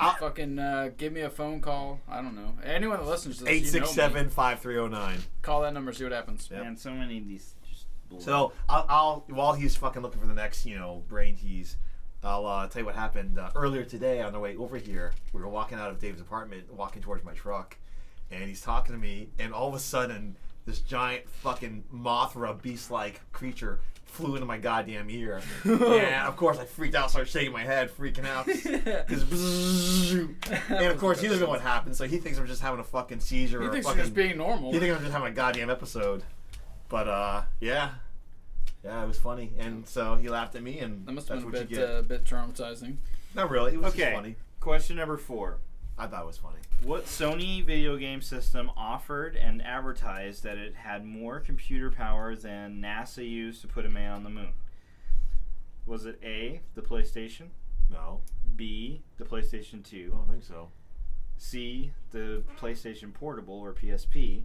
give me a phone call. I don't know. Anyone that listens to this, 867-5309. Call that number. See what happens. Yep. Man, so many of these. Just So I'll while he's fucking looking for the next brain tease, I'll tell you what happened earlier today on the way over here. We were walking out of Dave's apartment, walking towards my truck, and he's talking to me, and all of a sudden, this giant fucking Mothra beast-like creature flew into my goddamn ear. And of course I freaked out, started shaking my head, freaking out. And of course he doesn't know what happened, so he thinks I'm just having a fucking seizure. He thinks fucking, you're just being normal. He thinks I'm just having a goddamn episode. But yeah, it was funny. And so he laughed at me, and That must that's have what been you a bit traumatizing. Not really, it was just Okay. funny. Question number 4. I thought it was funny. What Sony video game system offered and advertised that it had more computer power than NASA used to put a man on the moon? Was it A, the PlayStation, No, B, the PlayStation 2, I don't think so. C, the PlayStation Portable or PSP,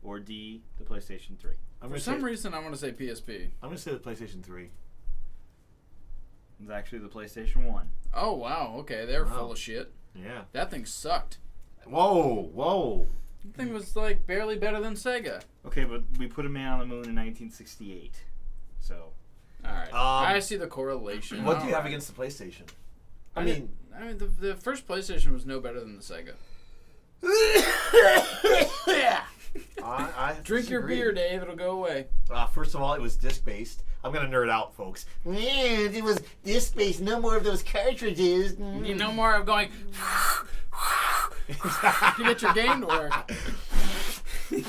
or D, the PlayStation 3? For some reason, I want to say PSP. I'm gonna say the PlayStation 3. It's actually the PlayStation 1. Oh, wow. Okay, they're Wow. full of shit. Yeah. That thing sucked. Whoa. That thing was, like, barely better than Sega. Okay, but we put a man on the moon in 1968. So, All right. I see the correlation. What do you All have right. against the PlayStation? I mean, the first PlayStation was no better than the Sega. I Drink your disagree. beer, Dave. It'll go away. First of all, it was disc-based. I'm gonna nerd out, folks. Man, it was disc-based. No more of those cartridges. You no more of going to get your game to work. And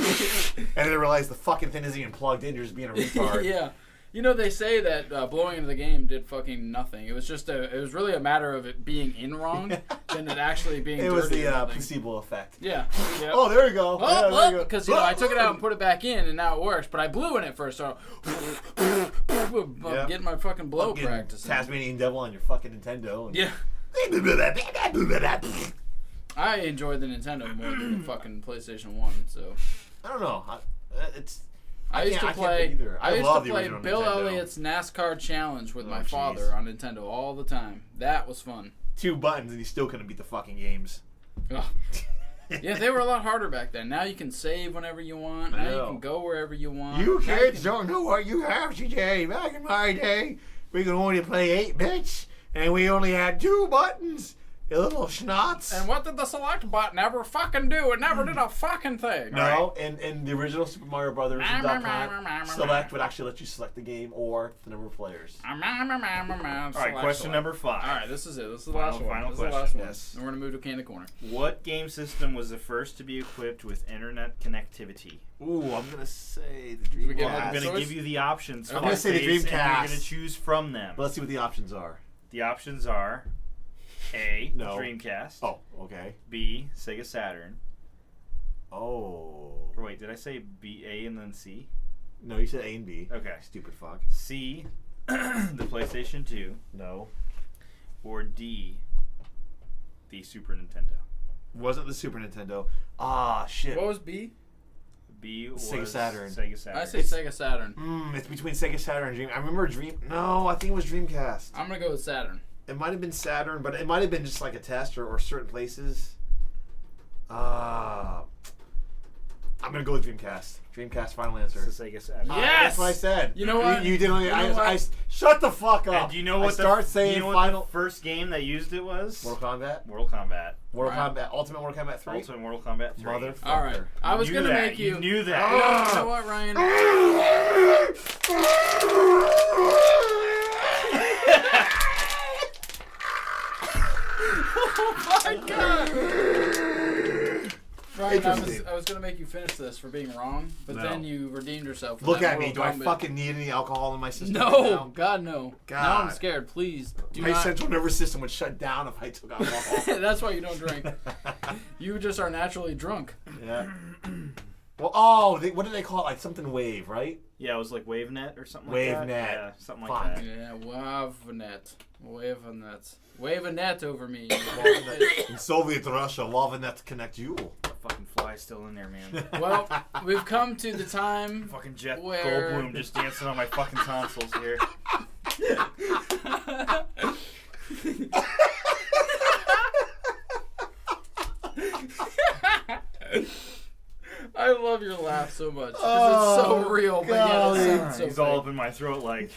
then I realized the fucking thing isn't even plugged in. You're just being a retard. Yeah. You know, they say that blowing into the game did fucking nothing. It was just it was really a matter of it being in wrong than it actually being It was dirty the or nothing. placebo effect. Yeah. Yep. Oh, there you go. Yeah, there you go. Because I took it out and put it back in, and now it works. But I blew in it first, so I'm Yeah. getting my fucking blow Fucking practicing. Tasmanian Devil on your fucking Nintendo. And Yeah. I enjoyed the Nintendo more than the fucking PlayStation 1. So I don't know. I used to can't play. pick either. I used to love the play original Bill Nintendo. Elliott's NASCAR Challenge with Oh, my jeez. father on Nintendo all the time. That was fun. 2 buttons and you still couldn't beat the fucking games. Ugh. Yeah, they were a lot harder back then. Now you can save whenever you want. I Now you know. can go wherever you want. You Now kids can- don't know what you have today. Back in my day, we could only play 8 bits, and we only had 2 buttons. You little schnotz. And what did the select button ever fucking do? It never did a fucking thing. No, and the original Super Mario Brothers and Duck Hunt, select would actually let you select the game or the number of players. all right, question number 5. All right, this is it. This is the Final- last one. final This is the question. last one. Yes. And we're gonna move to Candy Corner. What game system was the first to be equipped with internet connectivity? Ooh, I'm gonna say the we get I'm Yeah, going so to it's- give you the options. I'm gonna say the Fuckface, and Dreamcast. you're going to choose from them. Let's see what the options are. The options are A, No. Dreamcast. Oh, okay. B, Sega Saturn. Oh. Or wait, did I say B, A, and then C? No, you said A and B. Okay. Stupid fuck. C, the PlayStation 2. No. Or D, the Super Nintendo. Wasn't the Super Nintendo. Ah, shit. What was B? B was Sega Saturn. Sega Saturn. I say Sega Saturn. It's between Sega Saturn and Dream. I remember No, I think it was Dreamcast. I'm gonna go with Saturn. It might have been Saturn, but it might have been just like a test or certain places. I'm gonna go with Dreamcast. Dreamcast, final answer. It's the Sega Saturn. Yes! That's what I said. You know what? You didn't. You know what? Shut the fuck up. And do you know what saying you know what final. the first game that used it was? Mortal Kombat. Mortal Kombat. Mortal Right. Kombat. Ultimate Mortal Kombat 3. Ultimate Mortal Kombat 3. Motherfucker. All right. I was Knew gonna that. make you. knew that. You know what, Ryan? Oh my god! Ryan, Interesting. I was gonna make you finish this for being wrong, but No. then you redeemed yourself. with Look that at me. Mortal Do I Kombat. fucking need any alcohol in my system? right No, now? God no. Now I'm God. scared. Please do My not. central nervous system would shut down if I took alcohol. That's why you don't drink. You just are naturally drunk. Yeah. Well, what do they call it? Like something wave, right? Yeah, it was like WaveNet or something like that. WaveNet. Yeah, something Fuck. like that. Yeah, WaveNet. Wave a net over me. In Soviet Russia, WaveNet connect you. Fucking fly's still in there, man. Well, we've come to the time. Fucking Jeff Where- Goldblum just dancing on my fucking tonsils here. I love your laugh so much because it's so real, but yet it sounds so He's all fake. up in my throat like.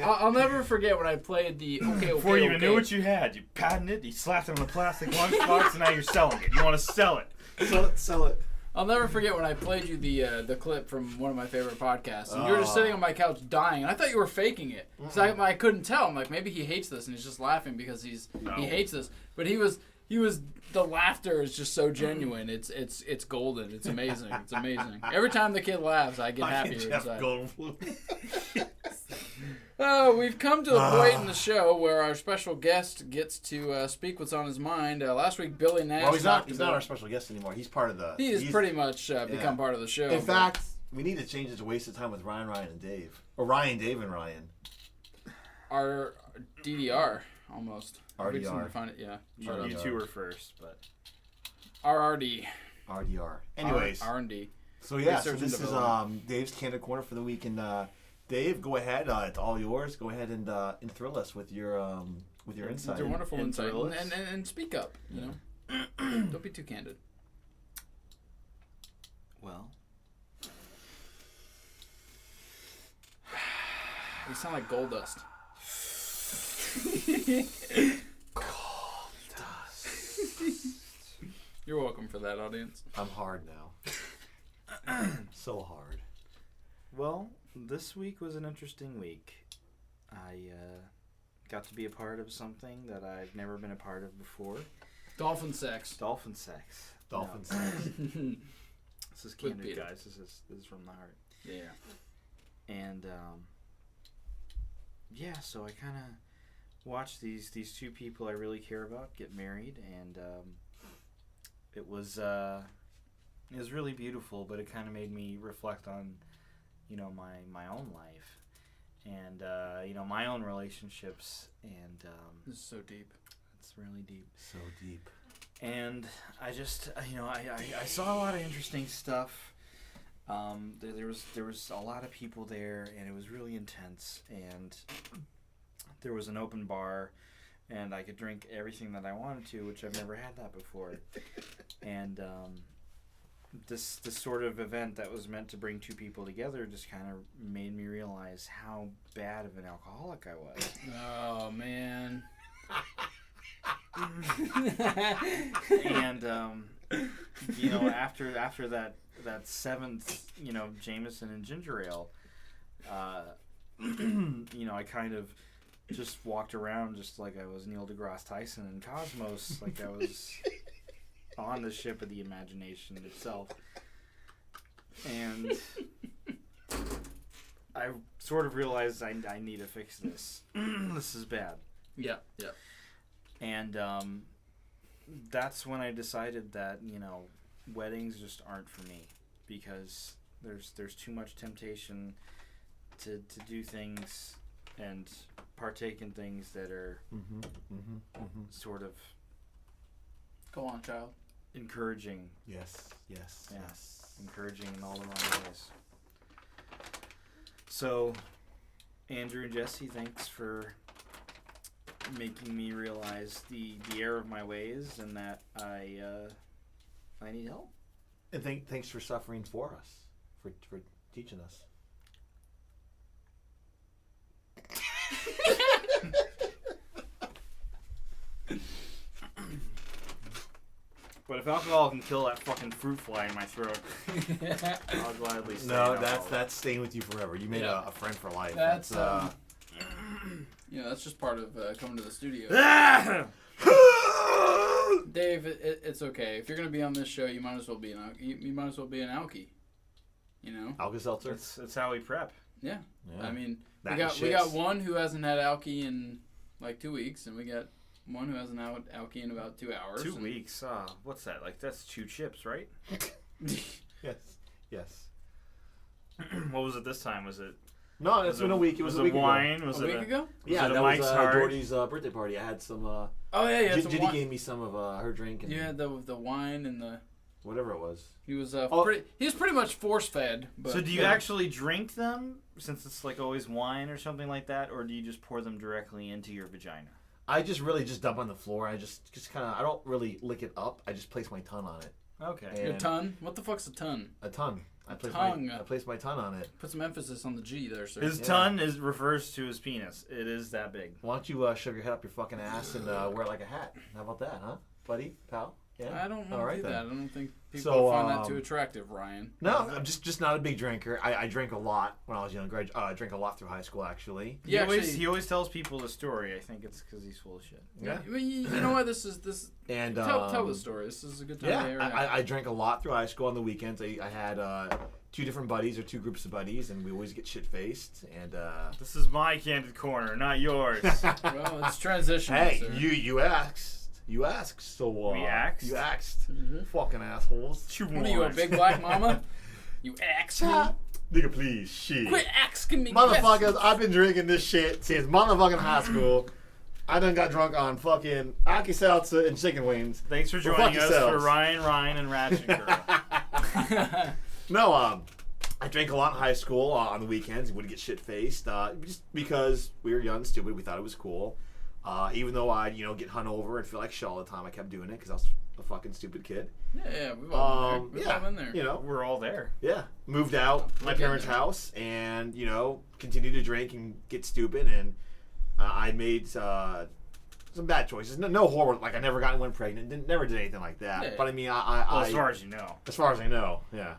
I'll never forget when I played the okay. Before you even knew what you had, you patented it, you slapped it on the plastic lunchbox, and now you're selling it. You want to sell it. Sell it. I'll never forget when I played you the clip from one of my favorite podcasts, and you were just sitting on my couch dying, and I thought you were faking it, because I couldn't tell. I'm like, maybe he hates this, and he's just laughing because he hates this, but he was the laughter is just so genuine. It's golden. It's amazing. It's amazing. Every time the kid laughs, I get happier Jeff inside. Goldblum. Oh, we've come to the point in the show where our special guest gets to speak what's on his mind. Last week, Billy Nash. Well, he's not about- our special guest anymore. He's part of the. He's pretty much become part of the show. In fact, we need to change it to Wasted Time with Ryan, and Dave. Or Ryan, Dave, and Ryan. Our DDR almost. RDR. We just need to find it, yeah. You two were first, but. RRD. RDR. Anyways. R&D. So yeah, Research and this is development. Dave's Candid Corner for the week, and Dave, go ahead. It's all yours. Go ahead and thrill us with your insight. It's a wonderful And insight. thrill us. And speak up, you know. Don't be too candid. Well. You sound like gold dust. You're welcome for that, audience. I'm hard now. So hard. Well, this week was an interesting week. I got to be a part of something that I've never been a part of before. Dolphin sex. Dolphin sex. Dolphin No. sex. This is With candid, Peter. guys. This is from the heart. Yeah. And yeah, so I kind of watched these two people I really care about get married, and it was really beautiful, but it kind of made me reflect on, you know, my own life, and you know, my own relationships, and This is so deep. it's really deep. So deep. And I just, you know, I saw a lot of interesting stuff. There was a lot of people there, and it was really intense. And there was an open bar, and I could drink everything that I wanted to, which I've never had that before. And this sort of event that was meant to bring two people together just kind of made me realize how bad of an alcoholic I was. Oh, man. And you know, after that seventh, you know, Jameson and ginger ale, you know, I kind of just walked around just like I was Neil deGrasse Tyson in Cosmos, like I was on the ship of the imagination itself. And I sort of realized I need to fix this. This is bad. Yeah, yeah. And that's when I decided that, you know, weddings just aren't for me, because there's too much temptation to do things and partake in things that are sort of Go on, child. encouraging. Yes. Yeah. Yes. Encouraging in all the wrong ways. So, Andrew and Jesse, thanks for making me realize the error of my ways, and that I need help. And thanks for suffering for us, for teaching us. But if alcohol can kill that fucking fruit fly in my throat, I'll gladly stay. No, in that's alcohol. staying with you forever. You made Yeah. a friend for life. That's, That's, you know, that's just part of coming to the studio. Dave, it's okay. If you're gonna be on this show, you might as well be you might as well be an alkie. You know. Alka-Seltzer. That's how we prep. Yeah. Yeah. I mean, That we and got shits. one who hasn't had alkie in like 2 weeks, and we got one who hasn't had alkie in about 2 hours. 2 weeks. What's that? Like, that's 2 chips, right? Yes. Yes. What was it this time? Was it? No, it's been a week. It was a week wine? ago. Was A it week ago? Was Yeah, it a that Mike's was Hard? Jordy's birthday party. I had some. Oh yeah, some Ginny wine. gave me some of her drink. And You had the wine and the. whatever it was. He was Oh. he was pretty much force fed. So do you actually drink them, since it's like always wine or something like that, or do you just pour them directly into your vagina? I just really just dump on the floor. I just kind of I don't really lick it up. I just place my tongue on it. Okay. And Your tongue? What the fuck's a ton? A tongue. I place tongue. I place my tongue on it. Put some emphasis on the G there, sir. His tongue refers to his penis. It is that big. Why don't you shove your head up your fucking ass and wear it like a hat? How about that, huh, buddy, pal? Yeah. I don't want All to right, do then. that. I don't think people So, find that too attractive, Ryan. No, I'm just not a big drinker. I drank a lot when I was younger. I drank a lot through high school, actually. Yeah, He always tells people the story. I think it's because he's full of shit. Yeah. I mean, you know what? This. And Tell the story. This is a good time to hear it. I drank a lot through high school on the weekends. I had two different buddies or two groups of buddies, and we always get shit faced. And This is my candid corner, not yours. Well, it's transition. hey, sir. you asked. You asked, so We asked? You asked, Mhm. fucking assholes. What are you, a big black mama? You axe me? Nigga, please, shit. Quit asking me Motherfuckers, questions. I've been drinking this shit since motherfucking high school. I done got drunk on fucking Aki Seltzer and chicken wings. Thanks for Well, joining fuck us for yourselves. Ryan, and Ratchet Girl. No, I drank a lot in high school on the weekends. Would get shit faced just because we were young and stupid. We thought it was cool. Even though I'd get hungover and feel like shit all the time, I kept doing it because I was a fucking stupid kid. Yeah, we've all been there. We've all been there. You know, We're all there. yeah. Moved out my Like parents' in- house and continued to drink and get stupid and I made some bad choices. No horrible. Like I never got anyone pregnant. Never did anything like that. Yeah. But I mean, Well, I as far as you know. as far as I know, yeah.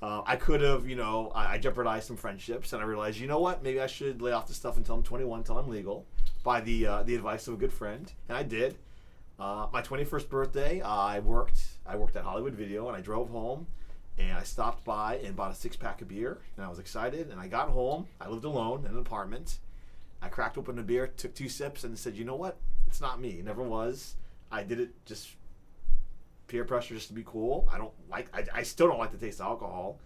I could have, I jeopardized some friendships, and I realized, you know what? Maybe I should lay off this stuff until I'm 21, until I'm legal, by the advice of a good friend, and I did. My 21st birthday, I worked at Hollywood Video, and I drove home, and I stopped by and bought a 6-pack of beer, and I was excited. And I got home. I lived alone in an apartment. I cracked open a beer, took 2 sips, and said, you know what? It's not me. It never was. I did it just peer pressure just to be cool. I still don't like the taste of alcohol.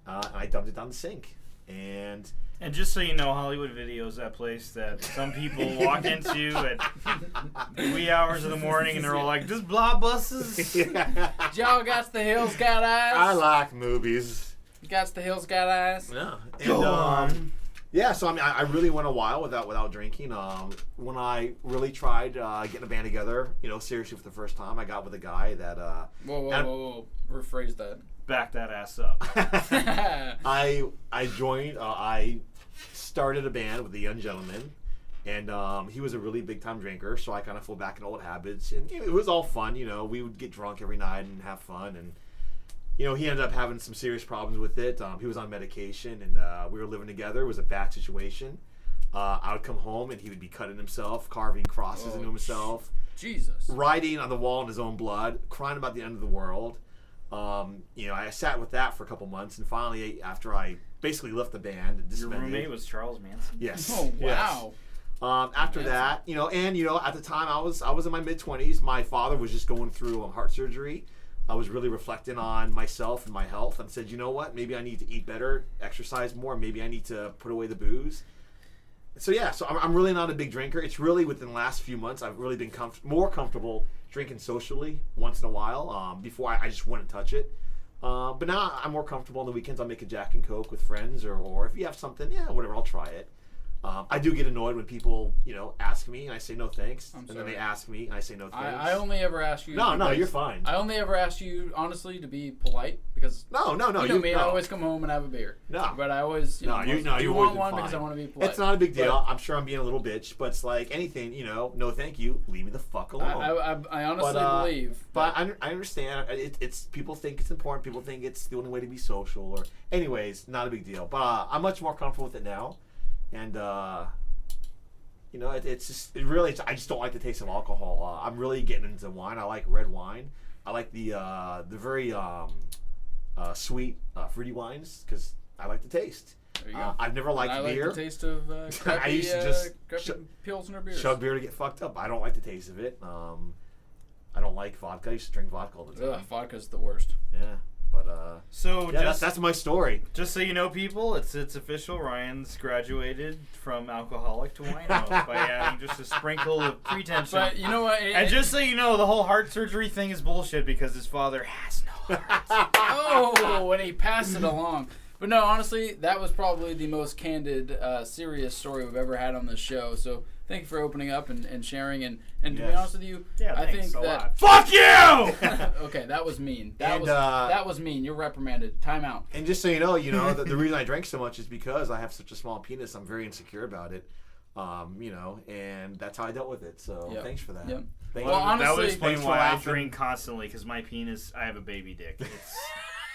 And I dumped it down the sink. And And just so you know, Hollywood Video is that place that some people walk into at wee hours of the morning and they're all like, just blah buses. Y'all got the hills got eyes. I like movies. Got the hills got eyes. Yeah. Go And, on. yeah, so I mean, I really went a while without drinking. When I really tried getting a band together, seriously for the first time, I got with a guy that Whoa. Rephrase that. Back that ass up. I joined. I started a band with a young gentleman, and he was a really big time drinker. So I kind of fell back in old habits, and it was all fun. We would get drunk every night and have fun, and he ended up having some serious problems with it. He was on medication, and we were living together. It was a bad situation. I would come home, and he would be cutting himself, carving crosses into himself, Jesus. writing on the wall in his own blood, crying about the end of the world. I sat with that for a couple months, and finally, after I basically left the band and Your disbanded. roommate was Charles Manson? Yes. Oh yes. wow. After that, at the time I was in my mid-20s. My father was just going through heart surgery. I was really reflecting on myself and my health, and said, you know what? Maybe I need to eat better, exercise more. Maybe I need to put away the booze. So yeah, I'm really not a big drinker. It's really within the last few months I've really been more comfortable drinking socially once in a while. Before I just wouldn't touch it. But now I'm more comfortable on the weekends. I'll make a Jack and Coke with friends, or if you have something, yeah, whatever, I'll try it. I do get annoyed when people, ask me and I say no thanks, and then they ask me and I say no thanks. I only ever ask you. No, because you're fine. I only ever ask you honestly to be polite because No, you know me. no. I always come home and have a beer. No. But I always No, you you've always want been one fine. because I want to be polite. It's not a big deal. But I'm sure I'm being a little bitch, but it's like anything, no thank you, leave me the fuck alone. I honestly But, believe. But I understand. It's people think it's important. People think it's the only way to be social. Or anyways, not a big deal. But I'm much more comfortable with it now, and it's just I just don't like the taste of alcohol. I'm really getting into wine. I like red wine. I like the very sweet fruity wines because I like the taste. There you go. I've never liked I beer. like the taste of crappy, I used to just crappy Pilsner beers. chug beer to get fucked up. I don't like the taste of it. I don't like vodka. I used to drink vodka all the time. Ugh, vodka's the worst. Yeah. But So yeah, that's my story. Just so you know, people, it's official. Ryan's graduated from alcoholic to wino by adding just a sprinkle of pretension. But you know what? And just so you know, the whole heart surgery thing is bullshit because his father has no heart. Oh, when he passed it along. But no, honestly, that was probably the most candid, serious story we've ever had on this show. So thank you for opening up and sharing. And to be honest with you, I think that. Fuck you! Okay, that was mean. That was mean. You're reprimanded. Time out. And just so you know, the reason I drank so much is because I have such a small penis. I'm very insecure about it. And that's how I dealt with it. So thanks for that. Yep. Well, honestly, that would explain thanks for why I laughing. drink constantly because my penis, I have a baby dick. It's,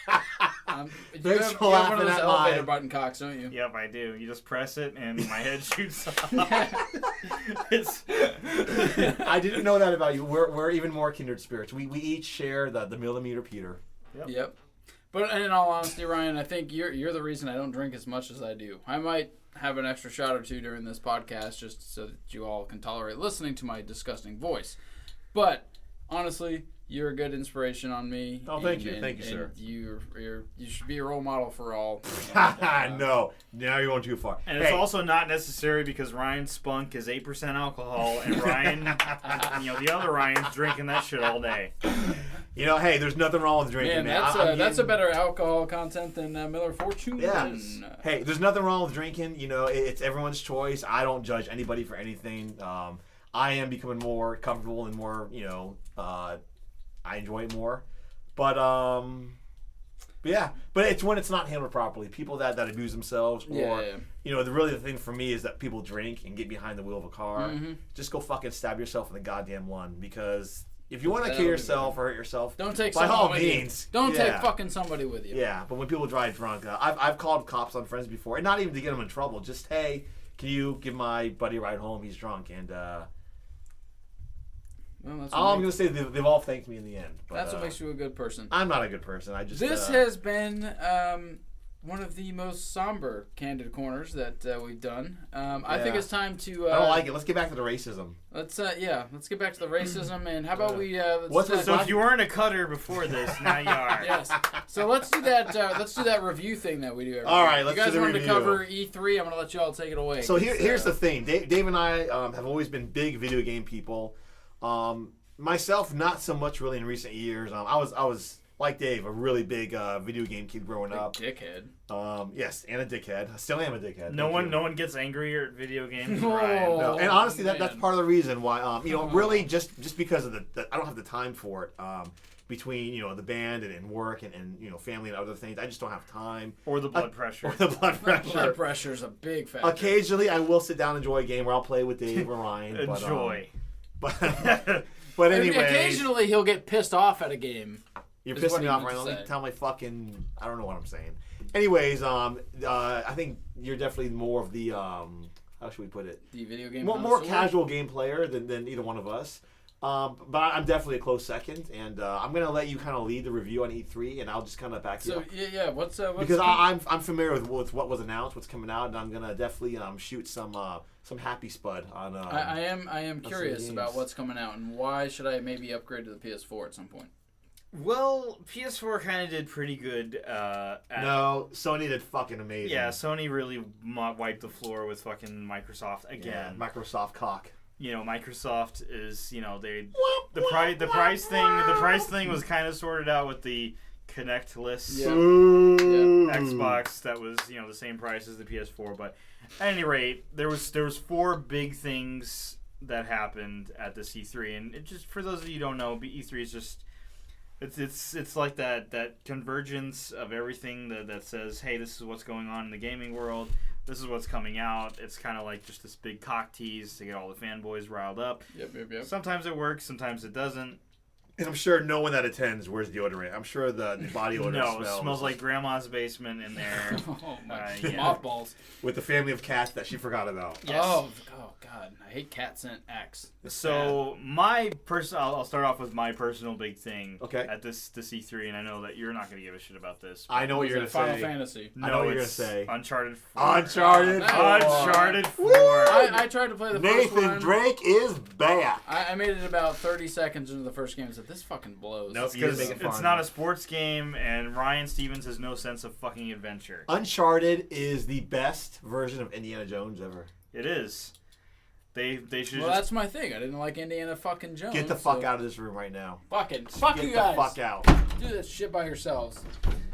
you have one of those elevator button cocks, don't you? yep, I do. You just press it and my head shoots off. I didn't know that about you. We're even more kindred spirits. We each share the millimeter Peter. Yep. But in all honesty, Ryan, I think you're the reason I don't drink as much as I do. I might have an extra shot or two during this podcast just so that you all can tolerate listening to my disgusting voice. But honestly, you're a good inspiration on me. Oh, thank you, sir. You should be a role model for all. No, now you're going too far. And it's also not necessary because Ryan's spunk is 8% alcohol, and Ryan, the other Ryan's drinking that shit all day. Hey, there's nothing wrong with drinking. Man, that's a better alcohol content than Miller Fortune. Yeah. Hey, there's nothing wrong with drinking. It's everyone's choice. I don't judge anybody for anything. I am becoming more comfortable and more, I enjoy it more. But it's when it's not handled properly. People that abuse themselves or, the thing for me is that people drink and get behind the wheel of a car. Mm-hmm. Just go fucking stab yourself in the goddamn lung because if you want to kill yourself or hurt yourself, don't take by all with means. You. Don't take fucking somebody with you. Yeah, but when people drive drunk, I've called cops on friends before, and not even to get them in trouble. Just, hey, can you give my buddy a ride home? He's drunk. And all I'm going to say, they've all thanked me in the end. But, that's what makes you a good person. I'm not a good person. This has been one of the most somber Candid Corners that we've done. I think it's time to... I don't like it. Let's get back to the racism. Let's get back to the racism, and how about we... So if you weren't a cutter before this, now you are. Yes. So let's do that. Let's do that review thing that we do every all week. right, let's do the You guys review. wanted to cover E3. I'm gonna let you all take it away. So here's the thing. Dave and I have always been big video game people. Myself, not so much really in recent years. I was like Dave, a really big video game kid growing up. Dickhead. Yes, and a dickhead. I still am a dickhead. No one gets angrier at video games. Oh, Ryan. No, and honestly, that's part of the reason why. Really just because of the I don't have the time for it. Between the band and work and family and other things, I just don't have time. Or the blood pressure. Blood pressure is a big factor. Occasionally, I will sit down and enjoy a game where I'll play with Dave or Ryan. Enjoy. But anyway, occasionally he'll get pissed off at a game. You're pissing me off, Ryan. Let me tell my fucking. I don't know what I'm saying. Anyways, I think you're definitely more of the how should we put it? The video game. More casual game player than either one of us. But I'm definitely a close second, and I'm gonna let you kind of lead the review on E3, and I'll just kind of back you up. Yeah. What's because I'm familiar with what was announced, what's coming out, and I'm gonna definitely shoot some happy spud on. I am curious about what's coming out, and why should I maybe upgrade to the PS4 at some point? Well, PS4 kind of did pretty good. No, Sony did fucking amazing. Yeah, Sony really wiped the floor with fucking Microsoft again. Yeah, Microsoft cock. Microsoft is the price thing was kind of sorted out with the Connectless Xbox that was the same price as the PS4. But at any rate, there was 4 big things that happened at the E3, and it just for those of you who don't know, E3 is just it's like that convergence of everything that says, hey, this is what's going on in the gaming world. This is what's coming out. It's kind of like just this big cock tease to get all the fanboys riled up. Yep. Sometimes it works, sometimes it doesn't. And I'm sure no one that attends wears deodorant. I'm sure the body odor smells like grandma's basement in there. Oh my mothballs. With the family of cats that she forgot about. Yes. Oh God, I hate cat scent X. So I'll start off with my personal big thing. Okay. At this E3, and I know that you're not going to give a shit about this. I know what you're going to say. Final Fantasy. No, I know what you're going to say. Uncharted 4. Uncharted 4. I tried to play the first one. Nathan Drake is back. I made it about 30 seconds into the first game and said, this fucking blows. Nope. Because it's not a sports game, and Ryan Stevens has no sense of fucking adventure. Uncharted is the best version of Indiana Jones ever. It is. They should. Well, that's my thing. I didn't like Indiana fucking Jones. Get the fuck out of this room right now. Fuck you guys. Get the fuck out. Do that shit by yourselves.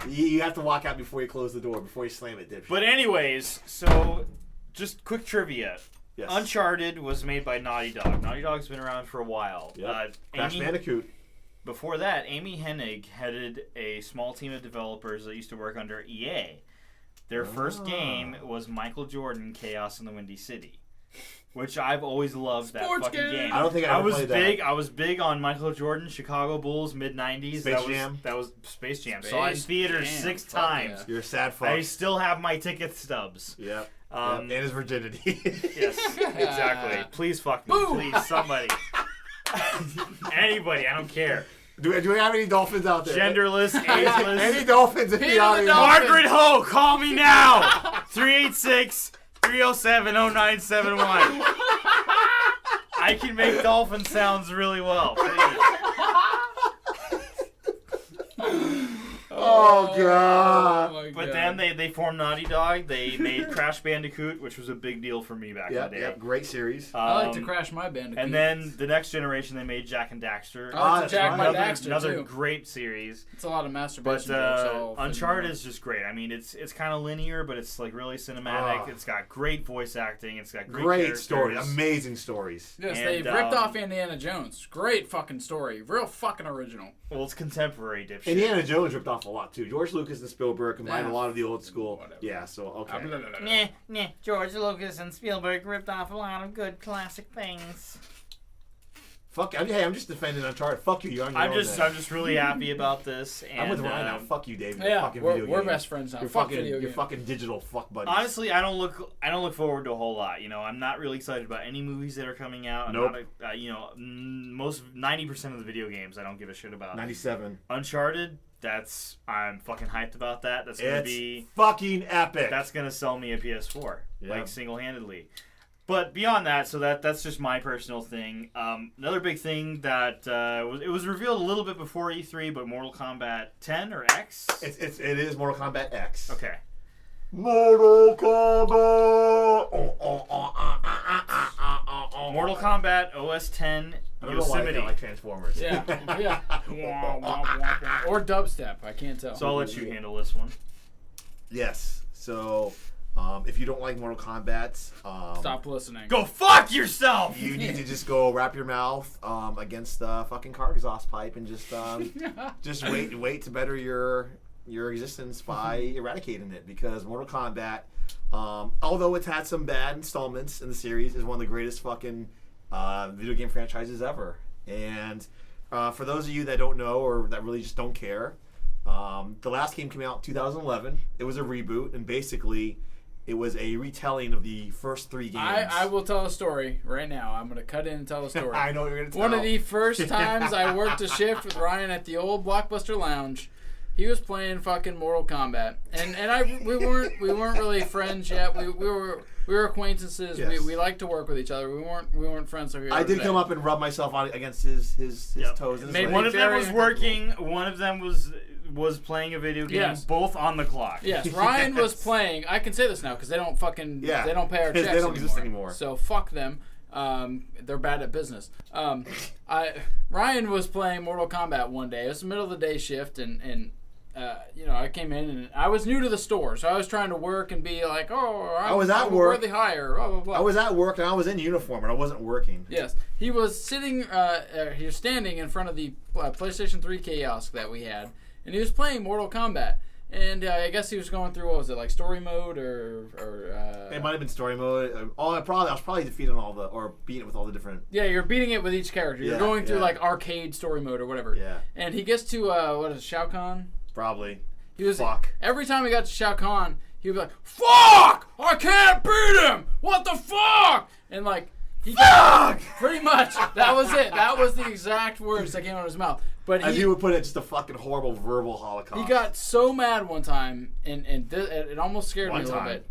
You have to walk out before you close the door, before you slam it, dipshit. But anyways, so just quick trivia. Yes. Uncharted was made by Naughty Dog. Naughty Dog's been around for a while. Yep. Crash Bandicoot. Before that, Amy Hennig headed a small team of developers that used to work under EA. Their first game was Michael Jordan Chaos in the Windy City, which I've always loved. Sports that fucking game. I don't think I ever played that. I was big on Michael Jordan, Chicago Bulls, mid-90s. Space Jam? That was Space Jam. Space Saw it in theaters Jam. 6 Fuck times. yeah. You're a sad fuck. I still have my ticket stubs. Yep. Yep. And his virginity. Yes, exactly. Please fuck me. Boom. Please, somebody. Anybody, I don't care. Do we have any dolphins out there? Genderless, ageless. Any dolphins in the Peter the audience? dolphin. Margaret Ho, call me now. 386-307-0971. I can make dolphin sounds really well. Please. Oh, God. my But God. then they formed Naughty Dog. They made Crash Bandicoot, which was a big deal for me back in the Yep, day. yep. Great series. I like to crash my Bandicoot. And then the next generation, they made Jack and Daxter. I like to that's jack right. my another Daxter, another too. great series. It's a lot of But masturbation jokes. all Uncharted is just great. I mean, it's kind of linear, but it's like really cinematic. Oh. It's got great voice acting. It's got great Great characters. stories. Amazing stories. Yes, And, they've ripped off Indiana Jones. Great fucking story. Real fucking original. Well, it's contemporary, dipshit. Indiana Jones ripped off a lot, too. George Lucas and Spielberg combined Yeah. a lot of the old school. Whatever. Yeah, so, okay. Nah. George Lucas and Spielberg ripped off a lot of good classic things. Fuck, hey, I'm just defending Uncharted. Fuck you, you're on your I'm own just then. I'm just really happy about this. And, I'm with Ryan now. Fuck you, Dave. Yeah, fucking we're, video we're games. best friends now. You're Fuck fucking, video you're games. fucking digital fuck buddies. Honestly, I don't look forward to a whole lot. You know, I'm not really excited about any movies that are coming out. I'm Nope. not, most 90% of the video games I don't give a shit about. 97. Uncharted, I'm fucking hyped about that. That's gonna It's be fucking epic. that's gonna sell me a PS4 Yeah. like single-handedly. But beyond that, so that's just my personal thing. Another big thing that it was revealed a little bit before E3, but Mortal Kombat 10 or X. It is Mortal Kombat X. Okay. Mortal Kombat. Mortal Kombat OS 10 I don't know why I Yosemite. feel like Transformers. Yeah, yeah. Or dubstep. I can't tell. So I'll let you handle this one. Yes. So, if you don't like Mortal Kombat, Stop listening. Go fuck yourself! you need to just go wrap your mouth against the fucking car exhaust pipe and just wait to better your existence by eradicating it, because Mortal Kombat, although it's had some bad installments in the series, is one of the greatest fucking video game franchises ever. And for those of you that don't know or that really just don't care, the last game came out in 2011. It was a reboot, and basically it was a retelling of the first 3 games. I will tell a story right now. I'm going to cut in and tell a story. I know what you're going to tell. One of the first times I worked a shift with Ryan at the old Blockbuster Lounge, he was playing fucking Mortal Kombat, and we weren't really friends yet. We were acquaintances. Yes. We liked to work with each other. We weren't friends. So I did come up and rub myself on against his Yep. toes. And his Made legs. One of them very was working. One of them was playing a video game. Yes. Both on the clock. Yes, Ryan was playing. I can say this now because they don't fucking they don't pay our checks They don't exist anymore. So fuck them. They're bad at business. Ryan was playing Mortal Kombat one day. It was the middle of the day shift, and I came in and I was new to the store, so I was trying to work and be like, I was at work. worthy hire. Blah blah blah. I was at work and I was in uniform and I wasn't working. Yes, he was sitting. He was standing in front of the PlayStation 3 kiosk that we had, and he was playing Mortal Kombat. And I guess he was going through, what was it, like story mode or It might have been story mode. I was probably defeating beating it with all the different. yeah, you're beating it with each character. You're Yeah, going through yeah. like arcade story mode or whatever. Yeah. And he gets to what is it, Shao Kahn? Probably. He was Fuck. Every time he got to Shao Kahn, he would be like, "Fuck! I can't beat him! What the fuck?" And like he got, pretty much that was it. That was the exact words that came out of his mouth. But As he would put it, just a fucking horrible verbal holocaust. he got so mad one time, and it almost scared me a little time.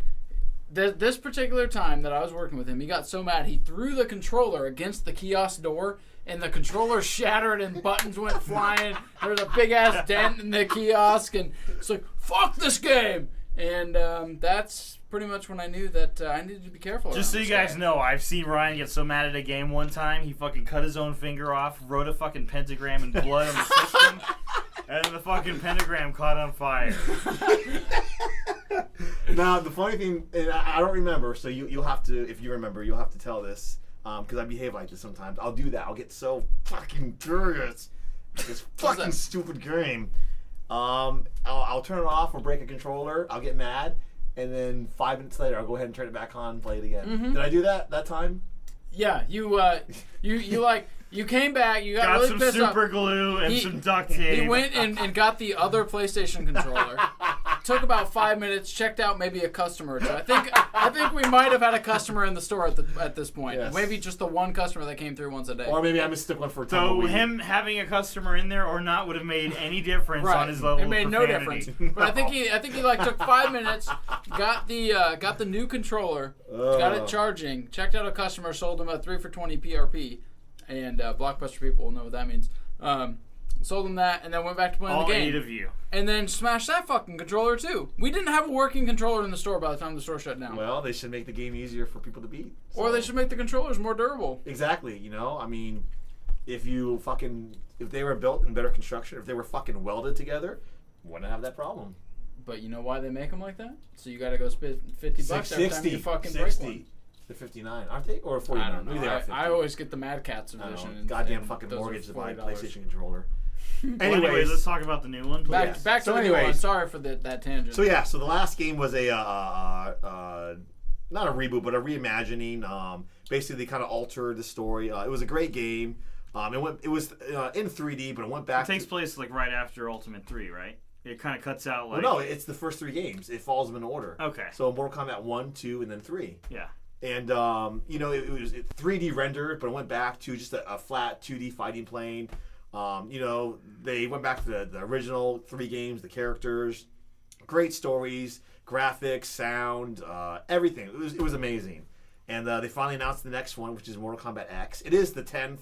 bit. This particular time that I was working with him, he got so mad he threw the controller against the kiosk door, and the controller shattered and buttons went flying. There was a big ass dent in the kiosk, and it's like, fuck this game. And that's pretty much when I knew that I needed to be careful. Just so you guys know, I've seen Ryan get so mad at a game one time, he fucking cut his own finger off, wrote a fucking pentagram in blood on the system, and the fucking pentagram caught on fire. Now, the funny thing, and I don't remember, so you'll have to, if you remember, you'll have to tell this, because I behave like this sometimes. I'll do that. I'll get so fucking curious at this fucking stupid game. I'll turn it off or break a controller. I'll get mad. And then 5 minutes later, I'll go ahead and turn it back on and play it again. Mm-hmm. Did I do that time? Yeah, you came back, you got really some pissed super off. glue and some duct tape. He went and got the other PlayStation controller. Took about 5 minutes, checked out maybe a customer or two. I think we might have had a customer in the store at this point. Yes. Maybe just the one customer that came through once a day. Or maybe I mistook one for a So tumbleweed. him having a customer in there or not would have made any difference Right. on his level It made of no profanity. difference. But I think he like took 5 minutes, got the new controller, got it charging, checked out a customer, sold him a 3 for $20 PRP, and Blockbuster people will know what that means. Sold him that, and then went back to playing All the game. 8 of you. And then smashed that fucking controller too. We didn't have a working controller in the store by the time the store shut down. Well, they should make the game easier for people to beat. Or they should make the controllers more durable. Exactly, I mean, if they were built in better construction, if they were fucking welded together, wouldn't have that problem. But you know why they make them like that? So you gotta go spend $50 every time you fucking break one. They're 59, aren't they? Or 49? I don't know. Maybe they are 50. I always get the Mad Cats I don't edition. know. and- Goddamn and fucking those are mortgage to buy a $40. PlayStation controller. Well, anyways, let's talk about the new one, please. Back to the new one. anyways. Sorry for that tangent. So the last game was a not a reboot, but a reimagining. Basically, they kind of altered the story. It was a great game. It was in 3D, but it went back. It takes place like right after Ultimate 3, right? It kind of cuts out like. Well, no, it's the first 3 games. It follows them in order. Okay. So Mortal Kombat 1, 2, and then 3. Yeah. And it was 3D rendered, but it went back to just a flat 2D fighting plane. They went back to the original 3 games, the characters, great stories, graphics, sound, everything. It was amazing. And they finally announced the next one, which is Mortal Kombat X. It is the 10th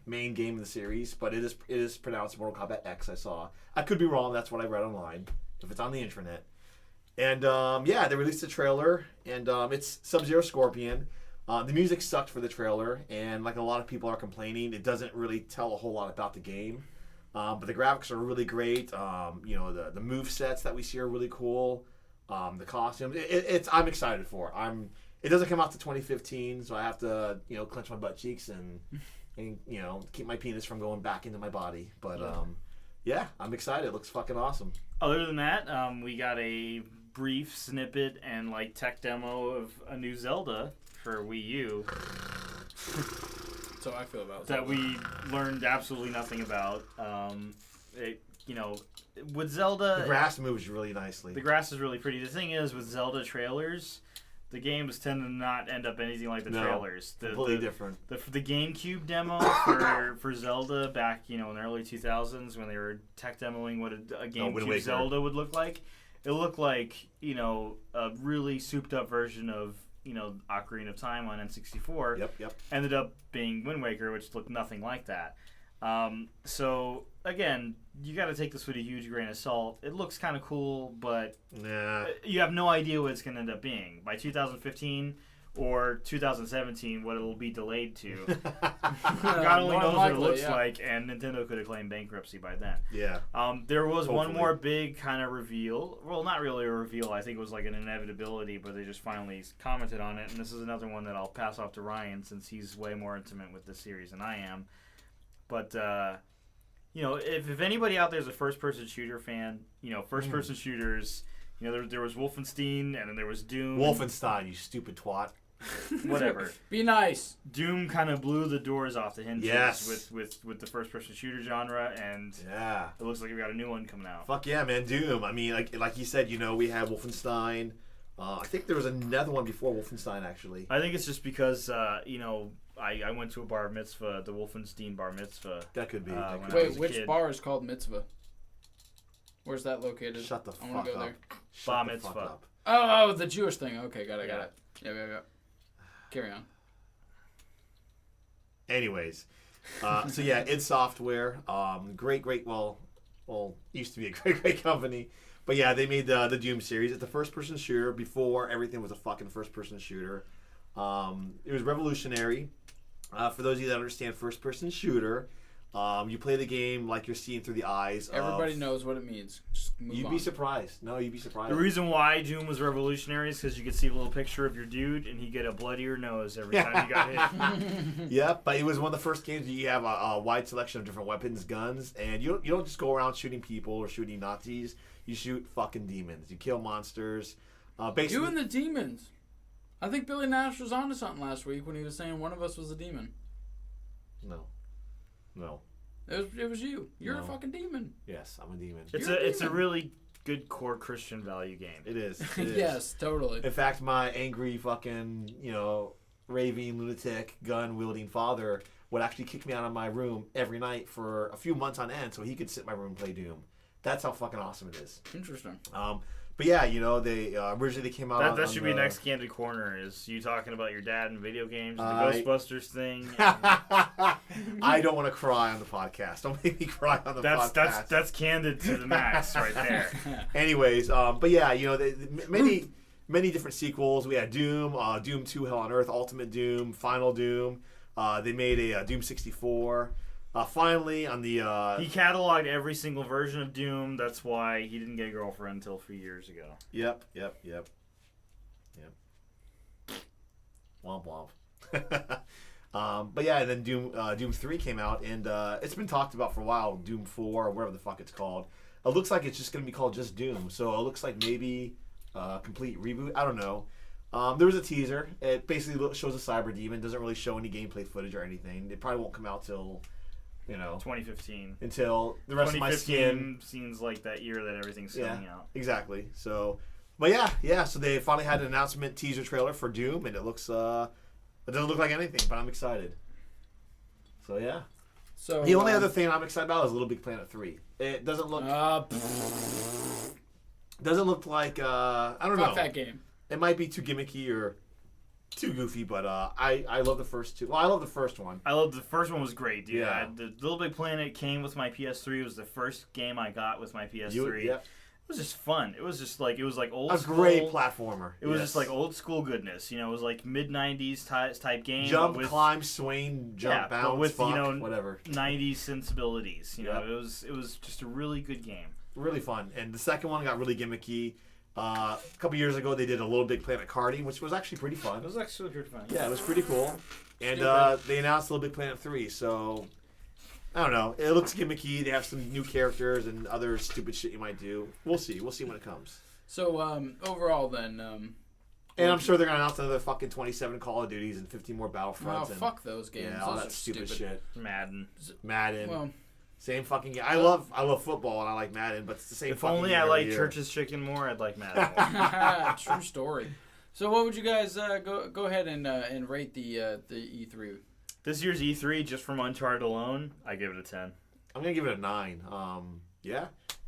main game in the series, but it is pronounced Mortal Kombat X. I saw. I could be wrong. That's what I read online. If it's on the internet. And they released the trailer, and it's Sub-Zero Scorpion. The music sucked for the trailer, and like a lot of people are complaining, it doesn't really tell a whole lot about the game. But the graphics are really great. The move sets that we see are really cool. The costumes, I'm excited for it. It doesn't come out to 2015, so I have to clench my butt cheeks and keep my penis from going back into my body. But I'm excited. It looks fucking awesome. Other than that, we got a brief snippet and like tech demo of a new Zelda for Wii U. So I feel about that we learned absolutely nothing about. With Zelda, The grass moves really nicely. the grass is really pretty. The thing is, with Zelda trailers, the games tend to not end up anything like the No, trailers. Completely different. The GameCube demo for Zelda back, in the early 2000s when they were tech demoing what a Wind GameCube Waker. Zelda would look like. It looked like, a really souped up version of, Ocarina of Time on N64. Yep. Ended up being Wind Waker, which looked nothing like that. So, again, you got to take this with a huge grain of salt. It looks kind of cool, but Nah. you have no idea what it's going to end up being. By 2015 or 2017, what it'll be delayed to. God only knows what it looks like, and Nintendo could have claimed bankruptcy by then. Yeah. There was one Hopefully. more big kind of reveal. Well, not really a reveal. I think it was like an inevitability, but they just finally commented on it. And this is another one that I'll pass off to Ryan since he's way more intimate with this series than I am. But, if anybody out there is a first-person shooter fan, first-person shooters, there was Wolfenstein, and then there was Doom. Wolfenstein, you stupid twat. Whatever. Be nice. Doom kind of blew the doors off the hinges Yes. with the first-person shooter genre, and Yeah. it looks like we've got a new one coming out. Fuck yeah, man, Doom. I mean, like you said, we had Wolfenstein. I think there was another one before Wolfenstein, actually. I think it's just because, I went to a bar mitzvah, the Wolfenstein bar mitzvah. That could be. when I Wait, was a which kid. bar is called Mitzvah? Where's that located? Shut the I wanna fuck go up. there. Shut Bar the fuck mitzvah. up. Oh, the Jewish thing. Okay, got it. Yeah. Yeah. Carry on. Anyways, So yeah, id Software, great. Well, used to be a great company, but yeah, they made the Doom series. It's a first-person shooter. Before everything was a fucking first-person shooter. It was revolutionary. For those of you that understand first-person shooter, you play the game like you're seeing through the eyes. Everybody knows what it means. Just move You'd on. be surprised. No, you'd be surprised. The reason why Doom was revolutionary is because you could see a little picture of your dude, and he'd get a bloodier nose every time you got hit. Yeah, but it was one of the first games that you have a wide selection of different weapons, guns, and you don't just go around shooting people or shooting Nazis. You shoot fucking demons. You kill monsters. Basically, You and the demons. I think Billy Nash was onto something last week when he was saying one of us was a demon. No. It was you. You're a No. fucking demon. Yes, I'm a demon. It's a really good core Christian value game. It is. It is. Yes, totally. In fact, my angry fucking, raving lunatic gun wielding father would actually kick me out of my room every night for a few months on end so he could sit in my room and play Doom. That's how fucking awesome it is. Interesting. But yeah, they originally came out. That should be next Candid Corner. Is you talking about your dad and video games, and the I- Ghostbusters thing? I don't want to cry on the podcast. Don't make me cry on the podcast. That's candid to the max right there. Anyways, but yeah, many different sequels. We had Doom, Doom 2, Hell on Earth, Ultimate Doom, Final Doom. They made a Doom 64. Finally, on the He cataloged every single version of Doom. That's why he didn't get a girlfriend until a few years ago. Yep. Womp womp. But yeah, and then Doom 3 came out, and it's been talked about for a while. Doom 4, or whatever the fuck it's called. It looks like it's just going to be called just Doom. So it looks like maybe a complete reboot. I don't know. There was a teaser. It basically shows a cyber demon. Doesn't really show any gameplay footage or anything. It probably won't come out till 2015. Until the rest of my skin. 2015 seems like that year that everything's coming out. Exactly. So, but yeah. So they finally had an announcement teaser trailer for Doom, and it looks it doesn't look like anything, but I'm excited. So yeah. So The only other thing I'm excited about is Little Big Planet 3. It doesn't look like I don't know. fuck that game. It might be too gimmicky or too goofy, but I love the first two. Well, I love the first one. The first one was great, dude. Yeah. The Little Big Planet came with my PS3. It was the first game I got with my PS3. Yep. It was just fun. It was like old A school. great platformer. It was just like old school goodness. It was like mid '90s type game. Jump, with, climb, swing, jump, bounce, but with fuck, whatever. '90s sensibilities. Yep. It was just a really good game. Really fun. And the second one got really gimmicky. A couple years ago, they did a Little Big Planet karting, which was actually pretty fun. It was actually pretty fun. Yeah, it was pretty cool. And they announced Little Big Planet 3, so I don't know. It looks gimmicky. They have some new characters and other stupid shit you might do. We'll see. We'll see when it comes. So overall, then. And I'm sure they're gonna announce another fucking 27 Call of Duties and 15 more Battlefronts. Oh, fuck those games. Yeah, all Those that are stupid shit. Madden. Madden. Well, Same fucking game. I love football and I like Madden, but it's the same. If fucking only game I every liked year. Church's Chicken more, I'd like Madden more. true story. So what would you guys go ahead and rate the E3? This year's E3, just from Uncharted alone, I give it a 10. I'm gonna give it a 9. Yeah,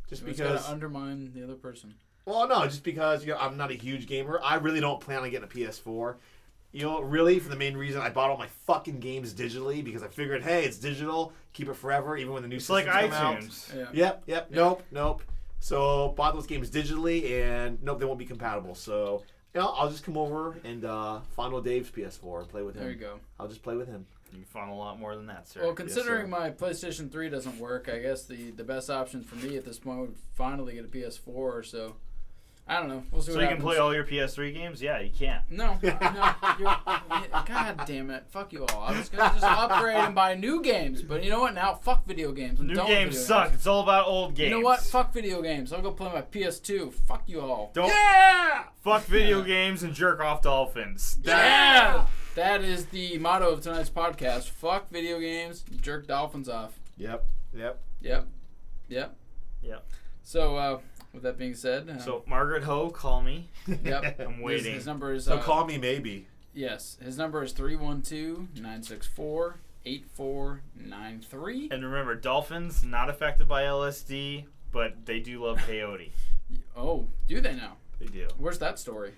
just It's because. gotta undermine the other person. Well, no, just because I'm not a huge gamer. I really don't plan on getting a PS4. Really, for the main reason I bought all my fucking games digitally because I figured, hey, it's digital, keep it forever, even when the new It's systems like come out. Yeah. Yep. Nope. So bought those games digitally, and nope, they won't be compatible. So I'll just come over and fondle Dave's PS4 and play with him. There you go. I'll just play with him. You can find a lot more than that, sir. Well, considering sir. my PlayStation 3 doesn't work, I guess the best option for me at this point would finally get a PS4. So I don't know. We'll see So what you happens. can play all your PS3 games? Yeah, you can't. No. God damn it. Fuck you all. I was going to just upgrade and buy new games. But you know what? Now, fuck video games. I'm New done with games video suck. It's all about old games. You know what? Fuck video games. I'll go play my PS2. Fuck you all. Don't Yeah! fuck video games and jerk off dolphins. Yeah! That is the motto of tonight's podcast. Fuck video games. Jerk dolphins off. Yep. Yep. Yep. So, with that being said. So, Margaret Ho, call me. Yep. I'm waiting. His number is. So call me maybe. Yes. His number is 312-964-8493. And remember, dolphins not affected by LSD, but they do love peyote. Oh, do they now? They do. Where's that story?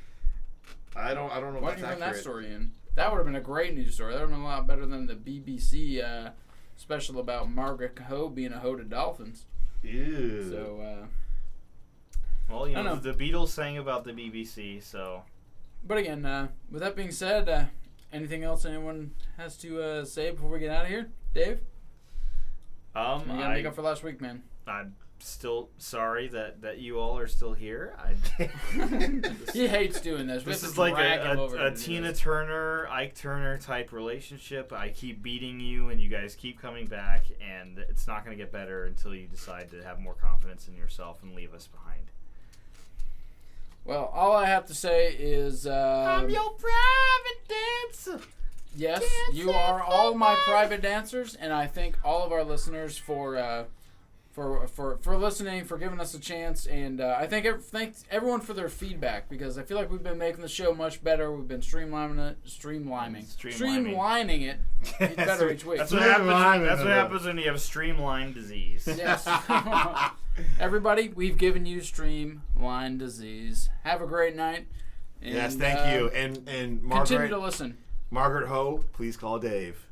I don't know. Why If didn't you that's bring that accurate. story in? That would have been a great news story. That would have been a lot better than the BBC special about Margaret Ho being a hoe to dolphins. Ew. So, Well, you I know, know. the Beatles sang about the BBC, so. but again, with that being said, anything else anyone has to say before we get out of here? Dave? You gotta make up for last week, man. I'm still sorry that you all are still here. He hates doing this. We This have is to like drag him over a to do Tina this. Turner, Ike Turner type relationship. I keep beating you, and you guys keep coming back, and it's not going to get better until you decide to have more confidence in yourself and leave us behind. Well, all I have to say is, I'm your private dancer. yes, you are all my private dancers, and I thank all of our listeners for listening, for giving us a chance, and I thank everyone for their feedback, because I feel like we've been making the show much better. We've been streamlining it better each week. That's what happens when you have streamline disease. Yes. Everybody, we've given you streamline disease. Have a great night. And, Yes, thank you. And continue Margaret, to listen. Margaret Ho, please call Dave.